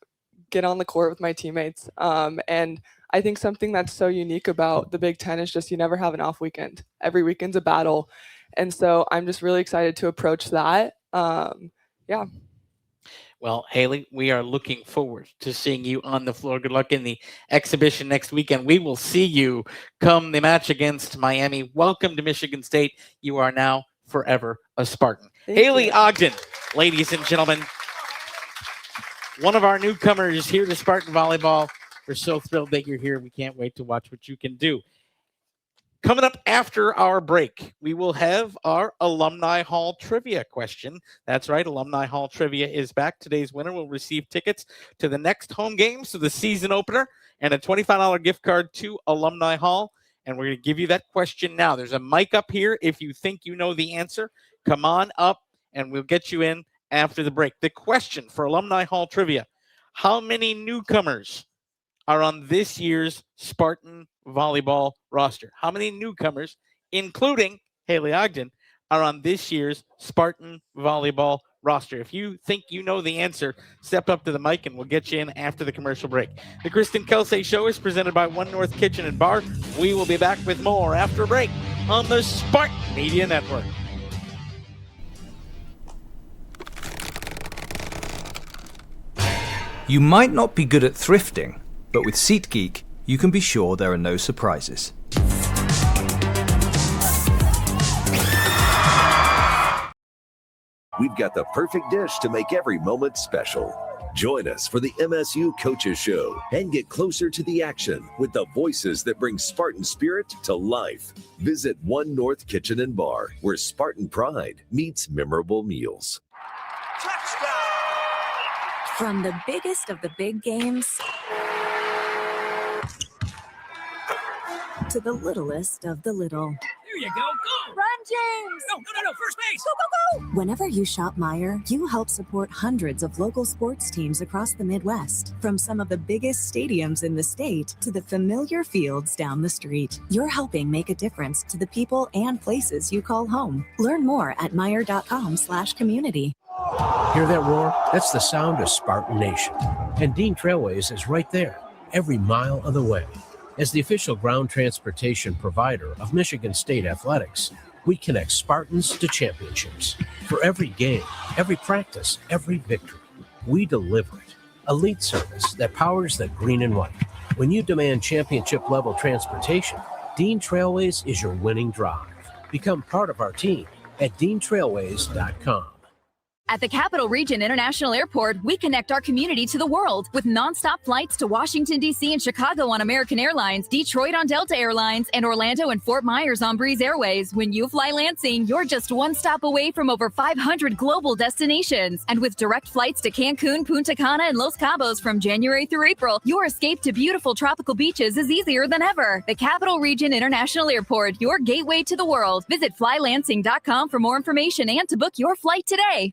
get on the court with my teammates. And I think something that's so unique about the Big Ten is just you never have an off weekend. Every weekend's a battle. And so I'm just really excited to approach that. Yeah. Well, Hayley, we are looking forward to seeing you on the floor. Good luck in the exhibition next weekend. We will see you come the match against Miami. Welcome to Michigan State. You are now forever a Spartan. Hayley Ogden, ladies and gentlemen, one of our newcomers here to Spartan Volleyball. We're so thrilled that you're here. We can't wait to watch what you can do. Coming up after our break, we will have our Alumni Hall Trivia question. That's right, Alumni Hall Trivia is back. Today's winner will receive tickets to the next home games, to the season opener, and a $25 gift card to Alumni Hall. And we're going to give you that question now. There's a mic up here. If you think you know the answer, come on up, and we'll get you in after the break. The question for Alumni Hall Trivia: how many newcomers are on this year's Spartan volleyball roster? How many newcomers, including Hayley Ogden, are on this year's Spartan volleyball roster? If you think you know the answer, step up to the mic and we'll get you in after the commercial break. The Kristen Kelsay Show is presented by One North Kitchen and Bar. We will be back with more after a break on the Spartan Media Network. You might not be good at thrifting, but with SeatGeek, you can be sure there are no surprises. We've got the perfect dish to make every moment special. Join us for the MSU Coaches Show and get closer to the action with the voices that bring Spartan spirit to life. Visit One North Kitchen and Bar, where Spartan pride meets memorable meals. From the biggest of the big games to the littlest of the little. There you go. Go! Run, James! No. First base! Go, go, go! Whenever you shop Meijer, you help support hundreds of local sports teams across the Midwest. From some of the biggest stadiums in the state to the familiar fields down the street. You're helping make a difference to the people and places you call home. Learn more at Meijer.com/community. Hear that roar? That's the sound of Spartan Nation. And Dean Trailways is right there, every mile of the way. As the official ground transportation provider of Michigan State Athletics, we connect Spartans to championships. For every game, every practice, every victory, we deliver it. Elite service that powers the green and white. When you demand championship-level transportation, Dean Trailways is your winning drive. Become part of our team at DeanTrailways.com. At the Capital Region International Airport, we connect our community to the world with nonstop flights to Washington, D.C. and Chicago on American Airlines, Detroit on Delta Airlines, and Orlando and Fort Myers on Breeze Airways. When you fly Lansing, you're just one stop away from over 500 global destinations. And with direct flights to Cancun, Punta Cana, and Los Cabos from January through April, your escape to beautiful tropical beaches is easier than ever. The Capital Region International Airport, your gateway to the world. Visit flylansing.com for more information and to book your flight today.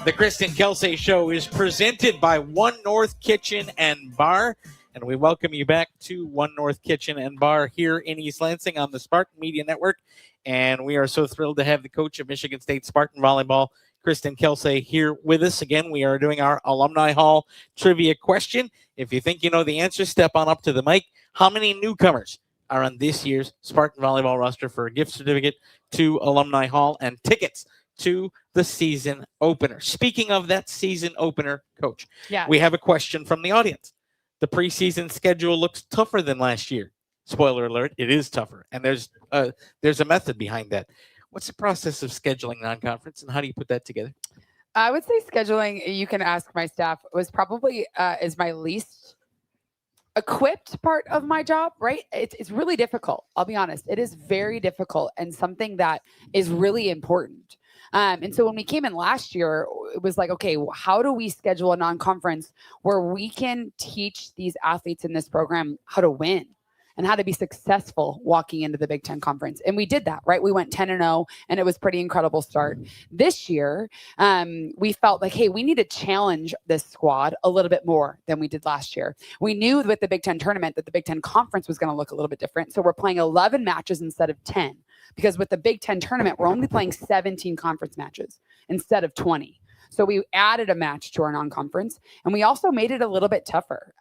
The Kristen Kelsay Show is presented by One North Kitchen and Bar, and we welcome you back to One North Kitchen and Bar here in East Lansing on the Spartan Media Network. And we are so thrilled to have the coach of Michigan State Spartan Volleyball, Kristen Kelsay, here with us. Again, we are doing our Alumni Hall Trivia question. If you think you know the answer, step on up to the mic. How many newcomers are on this year's Spartan Volleyball roster for a gift certificate to Alumni Hall and tickets to the season opener? Speaking of that season opener, Coach, we have a question from the audience. The preseason schedule looks tougher than last year. Spoiler alert, it is tougher. And there's a method behind that. What's the process of scheduling non-conference, and how do you put that together? I would say scheduling, you can ask my staff, was probably is my least equipped part of my job, right? It's really difficult. I'll be honest. It is very difficult and something that is really important. And so when we came in last year, it was like, okay, how do we schedule a non-conference where we can teach these athletes in this program how to win and how to be successful walking into the Big Ten Conference? And we did that, right? We went 10-0, and it was a pretty incredible start. This year, we felt like, hey, we need to challenge this squad a little bit more than we did last year. We knew with the Big Ten tournament that the Big Ten Conference was going to look a little bit different. So we're playing 11 matches instead of 10. Because with the Big Ten tournament, we're only playing 17 conference matches instead of 20. So we added a match to our non-conference, and we also made it a little bit tougher.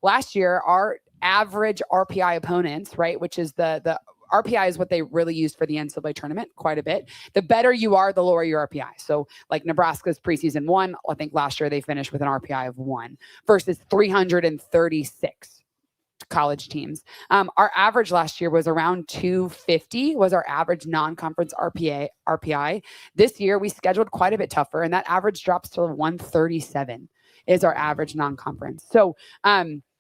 Last year, our average RPI opponents, right, which is the RPI is what they really use for the NCAA tournament quite a bit. The better you are, the lower your RPI. So like Nebraska's preseason 1, I think last year they finished with an RPI of 1 versus 336 college teams. Our average last year was around 250 was our average non-conference RPI. This year we scheduled quite a bit tougher, and that average drops to 137 is our average non-conference. So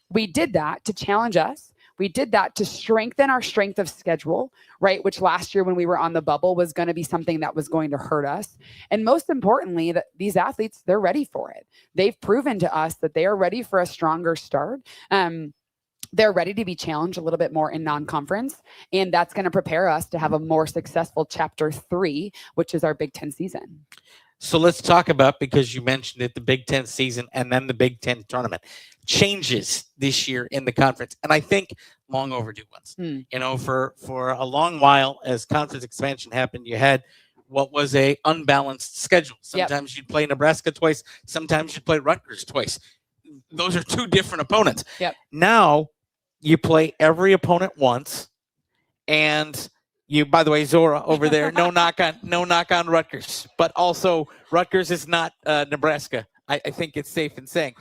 we did that to challenge us. We did that to strengthen our strength of schedule, right? Which last year when we were on the bubble was going to be something that was going to hurt us. And most importantly, that these athletes, they're ready for it. They've proven to us that they are ready for a stronger start. They're ready to be challenged a little bit more in non-conference, and that's going to prepare us to have a more successful Chapter 3, which is our Big Ten season. So let's talk about, because you mentioned it, the Big Ten season and then the Big Ten tournament. Changes this year in the conference, and I think long overdue ones. You know, for a long while, as conference expansion happened, you had what was a unbalanced schedule. Sometimes you'd play Nebraska twice, sometimes you'd play Rutgers twice. Those are two different opponents. Now you play every opponent once, and you, by the way, Zora over there, no knock on Rutgers, but also Rutgers is not Nebraska. I think it's safe in saying.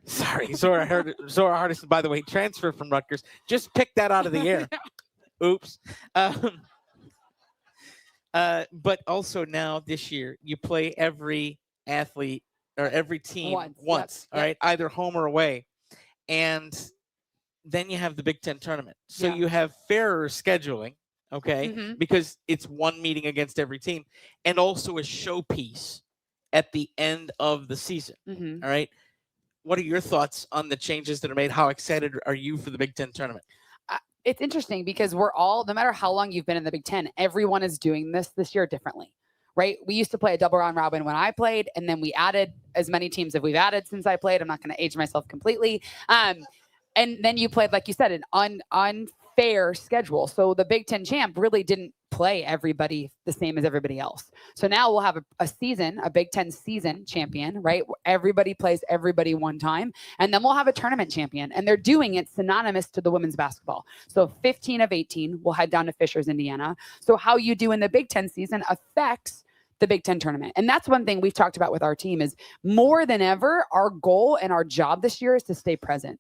Sorry, Zora Hardison, by the way, transfer from Rutgers. Just pick that out of the air. Oops. But also now this year, you play every athlete or every team once, all right, either home or away. And then you have the Big Ten tournament. So you have fairer scheduling, okay, because it's one meeting against every team, and also a showpiece at the end of the season, all right? What are your thoughts on the changes that are made? How excited are you for the Big Ten tournament? It's interesting because we're all, no matter how long you've been in the Big Ten, everyone is doing this year differently, right? We used to play a double round robin when I played, and then we added as many teams as we've added since I played. I'm not going to age myself completely. And then you played, like you said, an unfair schedule. So the Big Ten champ really didn't play everybody the same as everybody else. So now we'll have a Big Ten season champion, right? Everybody plays everybody one time. And then we'll have a tournament champion. And they're doing it synonymous to the women's basketball. So 15 of 18 will head down to Fishers, Indiana. So how you do in the Big Ten season affects the Big Ten tournament. And that's one thing we've talked about with our team is more than ever, our goal and our job this year is to stay present.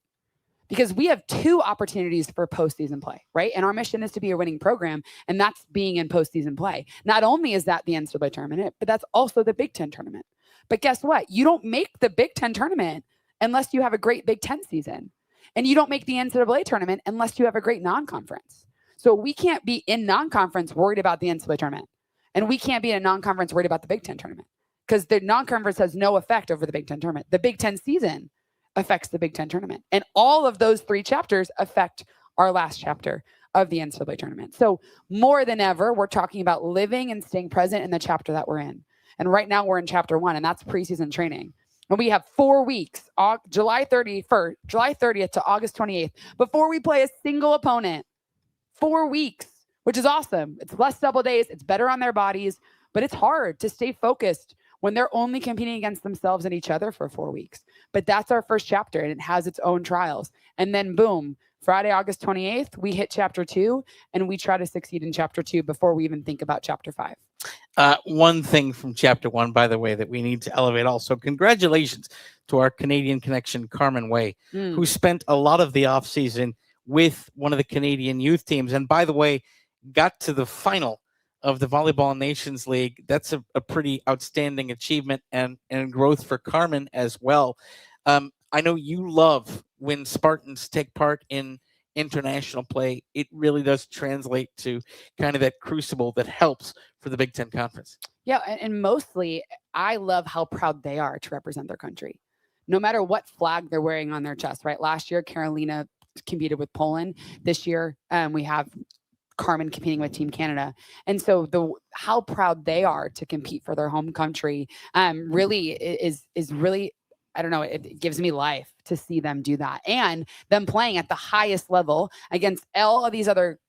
Because we have 2 opportunities for postseason play, right? And our mission is to be a winning program, and that's being in postseason play. Not only is that the NCAA tournament, but that's also the Big Ten tournament. But guess what? You don't make the Big Ten tournament unless you have a great Big Ten season. And you don't make the NCAA tournament unless you have a great non-conference. So we can't be in non-conference worried about the NCAA tournament. And we can't be in a non-conference worried about the Big Ten tournament. Because the non-conference has no effect over the Big Ten tournament. The Big Ten season affects the Big Ten tournament. And all of those 3 chapters affect our last chapter of the NCAA tournament. So more than ever, we're talking about living and staying present in the chapter that we're in. And right now we're in chapter 1, and that's preseason training. And we have 4 weeks, July 30th to August 28th, before we play a single opponent. 4 weeks, which is awesome. It's less double days. It's better on their bodies, but it's hard to stay focused when they're only competing against themselves and each other for 4 weeks. But that's our first chapter, and it has its own trials. And then boom, Friday, August 28th, we hit chapter 2, and we try to succeed in chapter 2 before we even think about chapter 5. One thing from chapter 1, by the way, that we need to elevate also, congratulations to our Canadian connection, Carmen Way, who spent a lot of the offseason with one of the Canadian youth teams. And by the way, got to the final of the Volleyball Nations League. That's a pretty outstanding achievement and growth for Carmen as well. I know you love when Spartans take part in international play. It really does translate to kind of that crucible that helps for the Big Ten Conference. Yeah, and mostly I love how proud they are to represent their country. No matter what flag they're wearing on their chest, right? Last year, Carolina competed with Poland. This year, we have Carmen competing with Team Canada. And so how proud they are to compete for their home country really is really, I don't know, it gives me life to see them do that. And them playing at the highest level against all of these other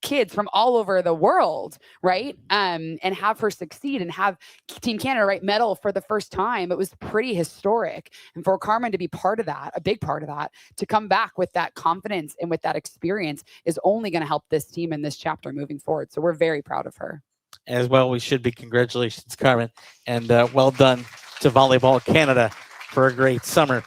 kids from all over the world, right? And have her succeed and have Team Canada, right, medal for the first time. It was pretty historic. And for Carmen to be part of that, a big part of that, to come back with that confidence and with that experience is only going to help this team in this chapter moving forward. So we're very proud of her. As well, we should be. Congratulations, Carmen. And well done to Volleyball Canada for a great summer.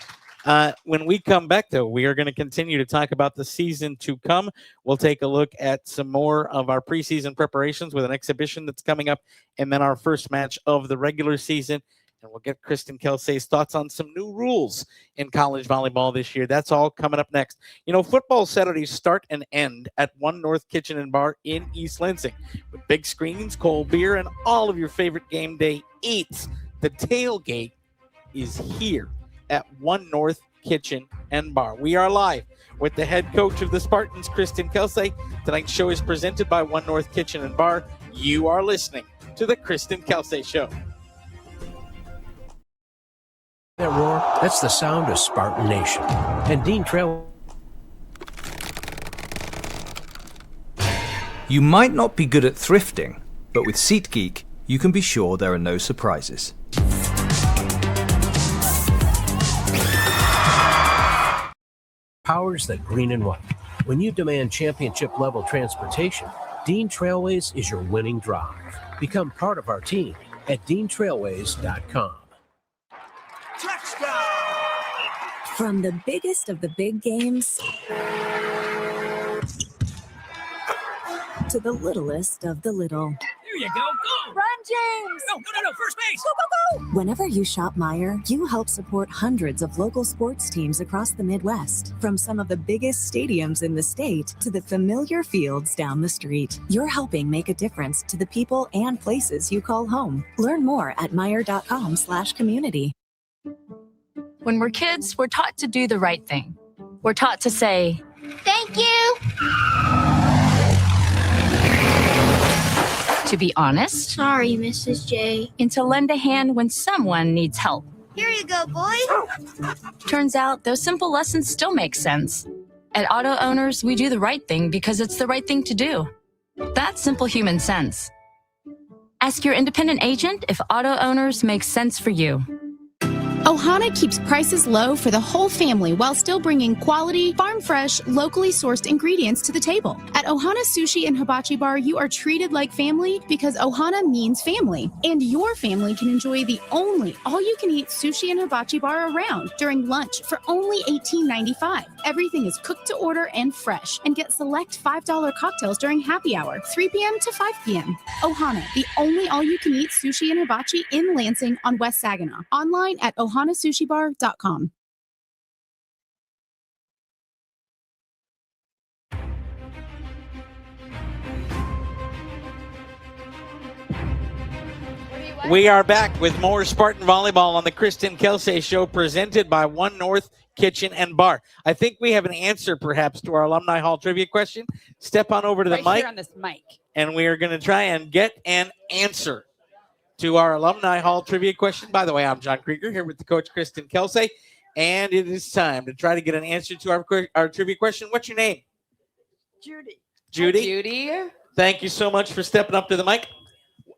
When we come back, though, we are going to continue to talk about the season to come. We'll take a look at some more of our preseason preparations with an exhibition that's coming up, and then our first match of the regular season. And we'll get Kristen Kelsay's thoughts on some new rules in college volleyball this year. That's all coming up next. You know, football Saturdays start and end at One North Kitchen and Bar in East Lansing. With big screens, cold beer, and all of your favorite game day eats. The tailgate is here at One North Kitchen and Bar. We are live with the head coach of the Spartans, Kristen Kelsay. Tonight's show is presented by One North Kitchen and Bar. You are listening to the Kristen Kelsay Show. That roar, that's the sound of Spartan Nation. And Dean Trail. You might not be good at thrifting, but with SeatGeek, you can be sure there are no surprises. Powers the green and white. When you demand championship-level transportation, Dean Trailways is your winning drive. Become part of our team at deantrailways.com. From the biggest of the big games to the littlest of the little. There you go. Go. Run, James. No. First base. Go. Whenever you shop Meijer, you help support hundreds of local sports teams across the Midwest. From some of the biggest stadiums in the state to the familiar fields down the street, you're helping make a difference to the people and places you call home. Learn more at Meijer.com/community. When we're kids, we're taught to do the right thing. We're taught to say, "Thank you." To be honest. Sorry, Mrs. J. And to lend a hand when someone needs help. Here you go, boy. Turns out those simple lessons still make sense. At Auto Owners, we do the right thing because it's the right thing to do. That's simple human sense. Ask your independent agent if Auto Owners makes sense for you. Ohana keeps prices low for the whole family while still bringing quality, farm-fresh, locally sourced ingredients to the table. At Ohana Sushi and Hibachi Bar, you are treated like family because Ohana means family. And your family can enjoy the only all-you-can-eat sushi and hibachi bar around during lunch for only $18.95. Everything is cooked to order and fresh. And get select $5 cocktails during happy hour, 3 p.m. to 5 p.m. Ohana, the only all-you-can-eat sushi and hibachi in Lansing on West Saginaw. Online at ohanasushibar.com. We are back with more Spartan Volleyball on the Kristen Kelsay Show, presented by One North Kitchen and Bar. I think we have an answer, perhaps, to our Alumni Hall trivia question. Step on over to the Right mic. here on this mic. And we are going to try and get an answer to our Alumni Hall trivia question. By the way, I'm John Kreger here with the coach, Kristen Kelsay, and it is time to try to get an answer to our trivia question. What's your name? Judy. Judy. Hi, Judy. Thank you so much for stepping up to the mic.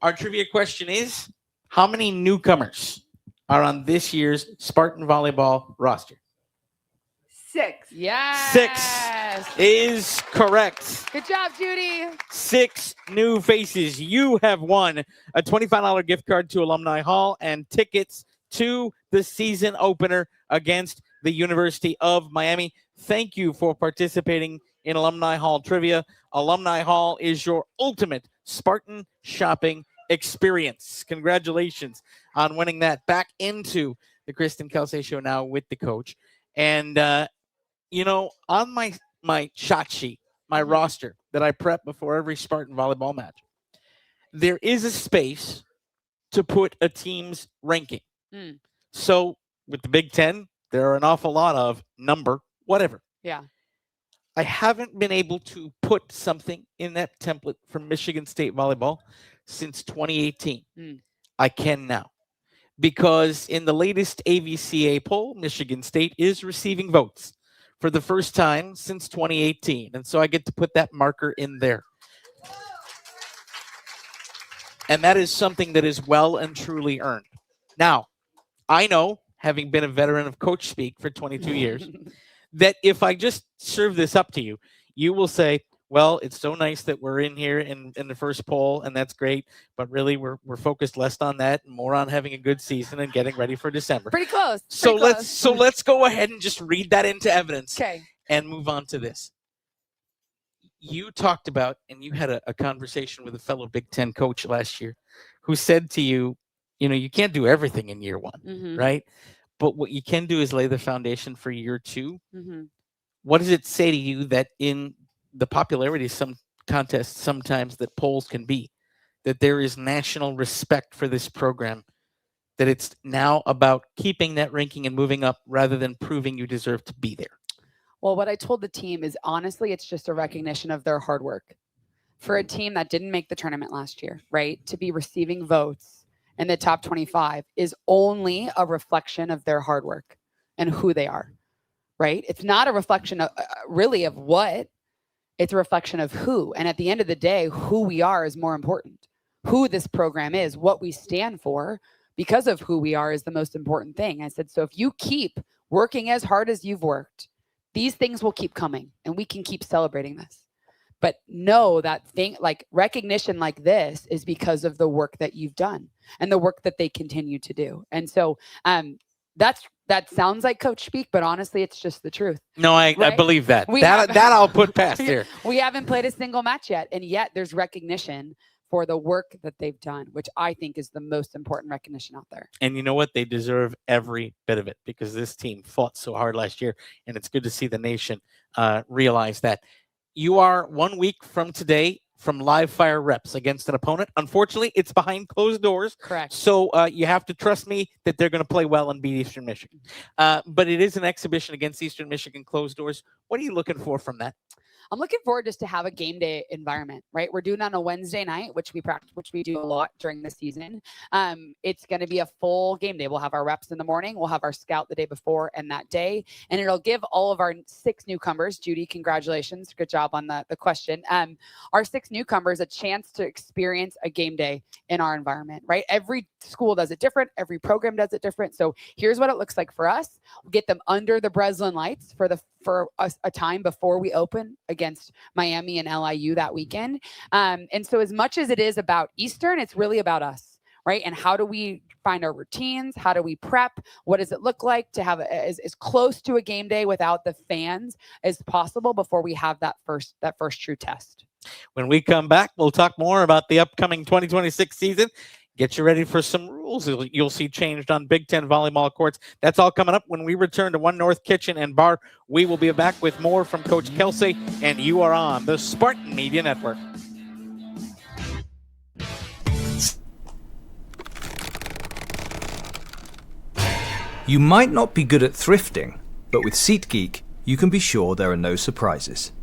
Our trivia question is, how many newcomers are on this year's Spartan Volleyball roster? 6. Yes. 6 is correct. Good job, Judy. 6 new faces. You have won a $25 gift card to Alumni Hall and tickets to the season opener against the University of Miami. Thank you for participating in Alumni Hall trivia. Alumni Hall is your ultimate Spartan shopping experience. Congratulations on winning that. Back into the Kristen Kelsay Show now with the coach. And, you know, on my shot sheet, my roster that I prep before every Spartan volleyball match, there is a space to put a team's ranking. So with the Big Ten, there are an awful lot of number, whatever. Yeah. I haven't been able to put something in that template for Michigan State volleyball since 2018. I can now, because in the latest AVCA poll, Michigan State is receiving votes for the first time since 2018. And so I get to put that marker in there. And that is something that is well and truly earned. Now, I know, having been a veteran of Coach Speak for 22 years, that if I just serve this up to you, you will say, well, it's so nice that we're in here in the first poll, and that's great. But really, we're focused less on that and more on having a good season and getting ready for December. Pretty close. So pretty let's go ahead and just read that into evidence. Okay. And move on to this. You talked about, and you had a conversation with a fellow Big Ten coach last year who said to you, you can't do everything in year one, Mhm. right? But what you can do is lay the foundation for year two. Mm-hmm. What does it say to you that in the popularity of some contests sometimes that polls can be, that there is national respect for this program, that it's now about keeping that ranking and moving up rather than proving you deserve to be there? Well, what I told the team is honestly, it's just a recognition of their hard work. For a team that didn't make the tournament last year, right, to be receiving votes in the top 25 is only a reflection of their hard work and who they are, right? It's not a reflection of really of what, it's a reflection of who. And at the end of the day, who we are is more important. Who this program is, what we stand for, because of who we are is the most important thing. I said, so if you keep working as hard as you've worked, these things will keep coming and we can keep celebrating this. But know that thing, like recognition like this is because of the work that you've done and the work that they continue to do. And so that sounds like coach speak, but honestly, it's just the truth. No, I believe that. That I'll put past here. We haven't played a single match yet. And yet there's recognition for the work that they've done, which I think is the most important recognition out there. And you know what? They deserve every bit of it because this team fought so hard last year. And it's good to see the nation realize that. You are 1 week from today from live fire reps against an opponent. Unfortunately, it's behind closed doors. Correct. So you have to trust me that they're going to play well and beat Eastern Michigan. But it is an exhibition against Eastern Michigan closed doors. What are you looking for from that? I'm looking forward just to have a game day environment, right? We're doing on a Wednesday night, which we practice, which we do a lot during the season. It's going to be a full game day. We'll have our reps in the morning. We'll have our scout the day before and that day. And it'll give all of our 6 newcomers, Judy, congratulations. Good job on the question. Our 6 newcomers a chance to experience a game day in our environment, right? Every school does it different. Every program does it different. So here's what it looks like for us. We'll get them under the Breslin lights for a time before we open against Miami and LIU that weekend. And so as much as it is about Eastern, it's really about us, right? And how do we find our routines? How do we prep? What does it look like to have as close to a game day without the fans as possible before we have that first true test? When we come back, we'll talk more about the upcoming 2026 season. Get you ready for some rules you'll see changed on Big Ten volleyball courts. That's all coming up when we return to One North Kitchen and Bar. We will be back with more from Coach Kelsay, and you are on the Spartan Media Network. You might not be good at thrifting, but with SeatGeek, you can be sure there are no surprises.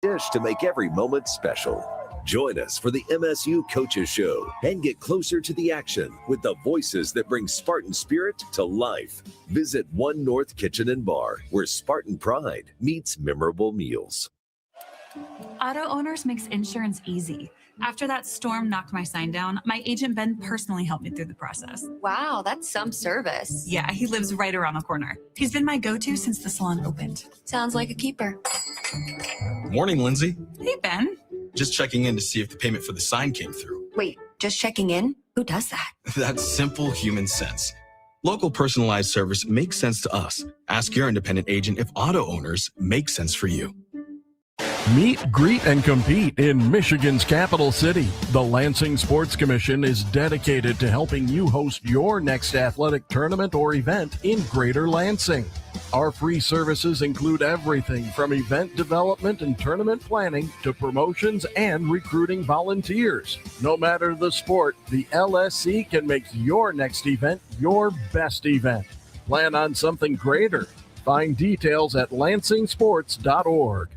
Dish to make every moment special. Join us for the MSU Coaches Show and get closer to the action with the voices that bring Spartan spirit to life. Visit One North Kitchen and Bar, where Spartan pride meets memorable meals. Auto Owners makes insurance easy. After that storm knocked my sign down, my agent Ben personally helped me through the process. Wow, that's some service. Yeah, he lives right around the corner. He's been my go-to since the salon opened. Sounds like a keeper. Morning, Lindsay. Hey, Ben. Just checking in to see if the payment for the sign came through. Wait, just checking in? Who does that? That's simple human sense. Local personalized service makes sense to us. Ask your independent agent if auto owners make sense for you. Meet, greet, and compete in Michigan's capital city. The Lansing Sports Commission is dedicated to helping you host your next athletic tournament or event in Greater Lansing. Our free services include everything from event development and tournament planning to promotions and recruiting volunteers. No matter the sport, the LSC can make your next event your best event. Plan on something greater. Find details at lansingsports.org.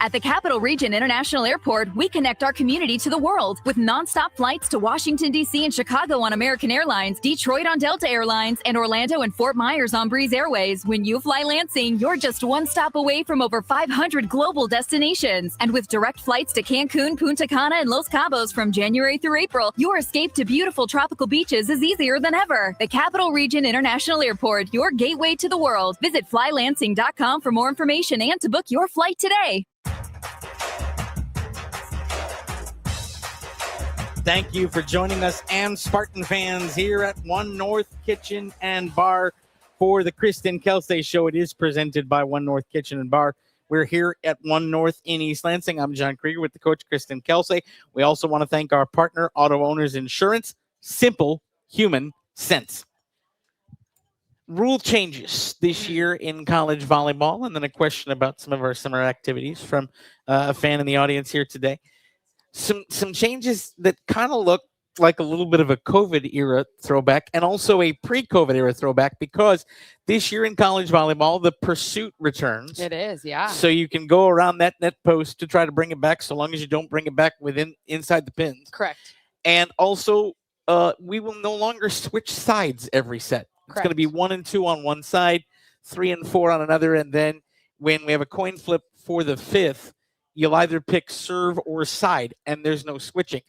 At the Capital Region International Airport, we connect our community to the world with nonstop flights to Washington, D.C. and Chicago on American Airlines, Detroit on Delta Airlines, and Orlando and Fort Myers on Breeze Airways. When you fly Lansing, you're just one stop away from over 500 global destinations. And with direct flights to Cancun, Punta Cana, and Los Cabos from January through April, your escape to beautiful tropical beaches is easier than ever. The Capital Region International Airport, your gateway to the world. Visit flylansing.com for more information and to book your flight today. Thank you for joining us and Spartan fans here at One North Kitchen and Bar for the Kristen Kelsay Show. It is presented by One North Kitchen and Bar. We're here at One North in East Lansing. I'm John Kreger with the coach, Kristen Kelsay. We also want to thank our partner, Auto Owners Insurance. Simple human sense. Rule changes this year in college volleyball, and then a question about some of our summer activities from a fan in the audience here today. Some changes that kind of look like a little bit of a COVID era throwback and also a pre-COVID era throwback, because this year in college volleyball, the pursuit returns. It is, yeah. So you can go around that net post to try to bring it back, so long as you don't bring it back inside the pins. Correct. And also, we will no longer switch sides every set. It's going to be 1 and 2 on one side, 3 and 4 on another, and then when we have a coin flip for the 5th, you'll either pick serve or side, and there's no switching.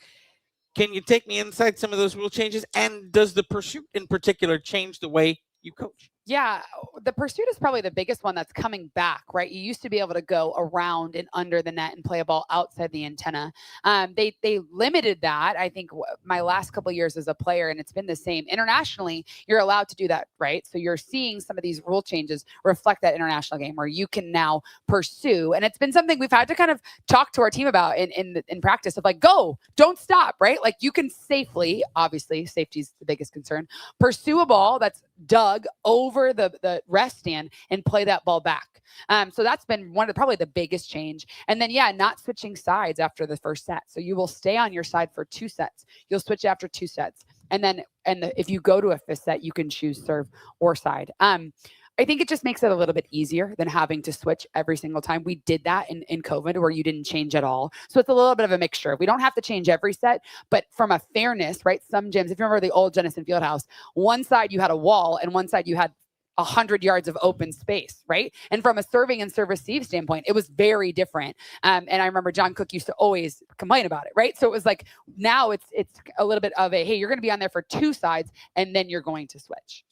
Can you take me inside some of those rule changes? And does the pursuit in particular change the way you coach? Yeah, the pursuit is probably the biggest one that's coming back, right? You used to be able to go around and under the net and play a ball outside the antenna. They limited that, I think, my last couple of years as a player, and it's been the same. Internationally, you're allowed to do that, right? So you're seeing some of these rule changes reflect that international game where you can now pursue. And it's been something we've had to kind of talk to our team about in practice of like, go, don't stop, right? Like you can safely, obviously, safety is the biggest concern, pursue a ball that's dug over the rest stand and play that ball back. So that's been probably the biggest change. And then, not switching sides after the first set. So you will stay on your side for 2 sets. You'll switch after 2 sets. And then, if you go to a 5th set, you can choose serve or side. I think it just makes it a little bit easier than having to switch every single time. We did that in COVID where you didn't change at all. So it's a little bit of a mixture. We don't have to change every set, but from a fairness, right? Some gyms, if you remember the old Jennison Fieldhouse, one side you had a wall and one side you had 100 yards of open space, right? And from a serving and serve receive standpoint, it was very different. And I remember John Cook used to always complain about it, right? So it was like, now it's a little bit of a, hey, you're going to be on there for 2 sides and then you're going to switch.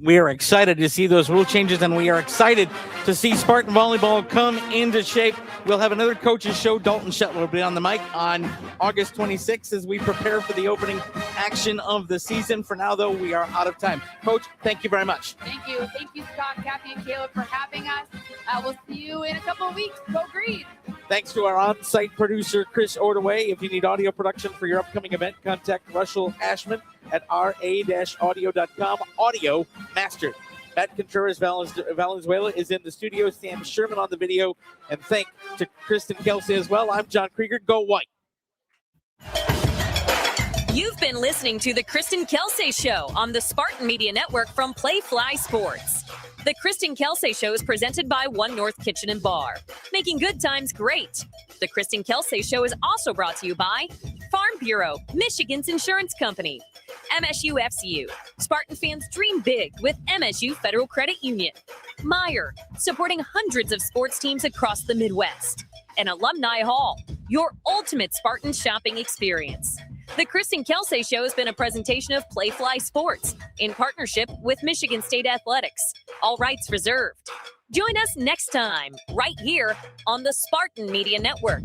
We are excited to see those rule changes, and we are excited to see Spartan volleyball come into shape. We'll have another coaches show. Dalton Shetler will be on the mic on August 26th as we prepare for the opening action of the season. For now, though, we are out of time. Coach, thank you very much. Thank you. Thank you, Scott, Kathy, and Caleb for having us. We'll see you in a couple of weeks. Go Green. Thanks to our on-site producer, Chris Ordaway. If you need audio production for your upcoming event, contact Russell Ashman at ra-audio.com. Audio mastered. Matt Contreras Valenzuela is in the studio. Sam Sherman on the video. And thank to Kristen Kelsay as well. I'm John Kreger. Go White. You've been listening to the Kristen Kelsay Show on the Spartan Media Network from Playfly Sports. The Kristen Kelsay Show is presented by One North Kitchen and Bar, making good times great. The Kristen Kelsay Show is also brought to you by Farm Bureau, Michigan's insurance company, MSU FCU, Spartan fans dream big with MSU Federal Credit Union, Meijer, supporting hundreds of sports teams across the Midwest, and Alumni Hall, your ultimate Spartan shopping experience. The Kristen Kelsay Show has been a presentation of Playfly Sports in partnership with Michigan State Athletics. All rights reserved. Join us next time, right here on the Spartan Media Network.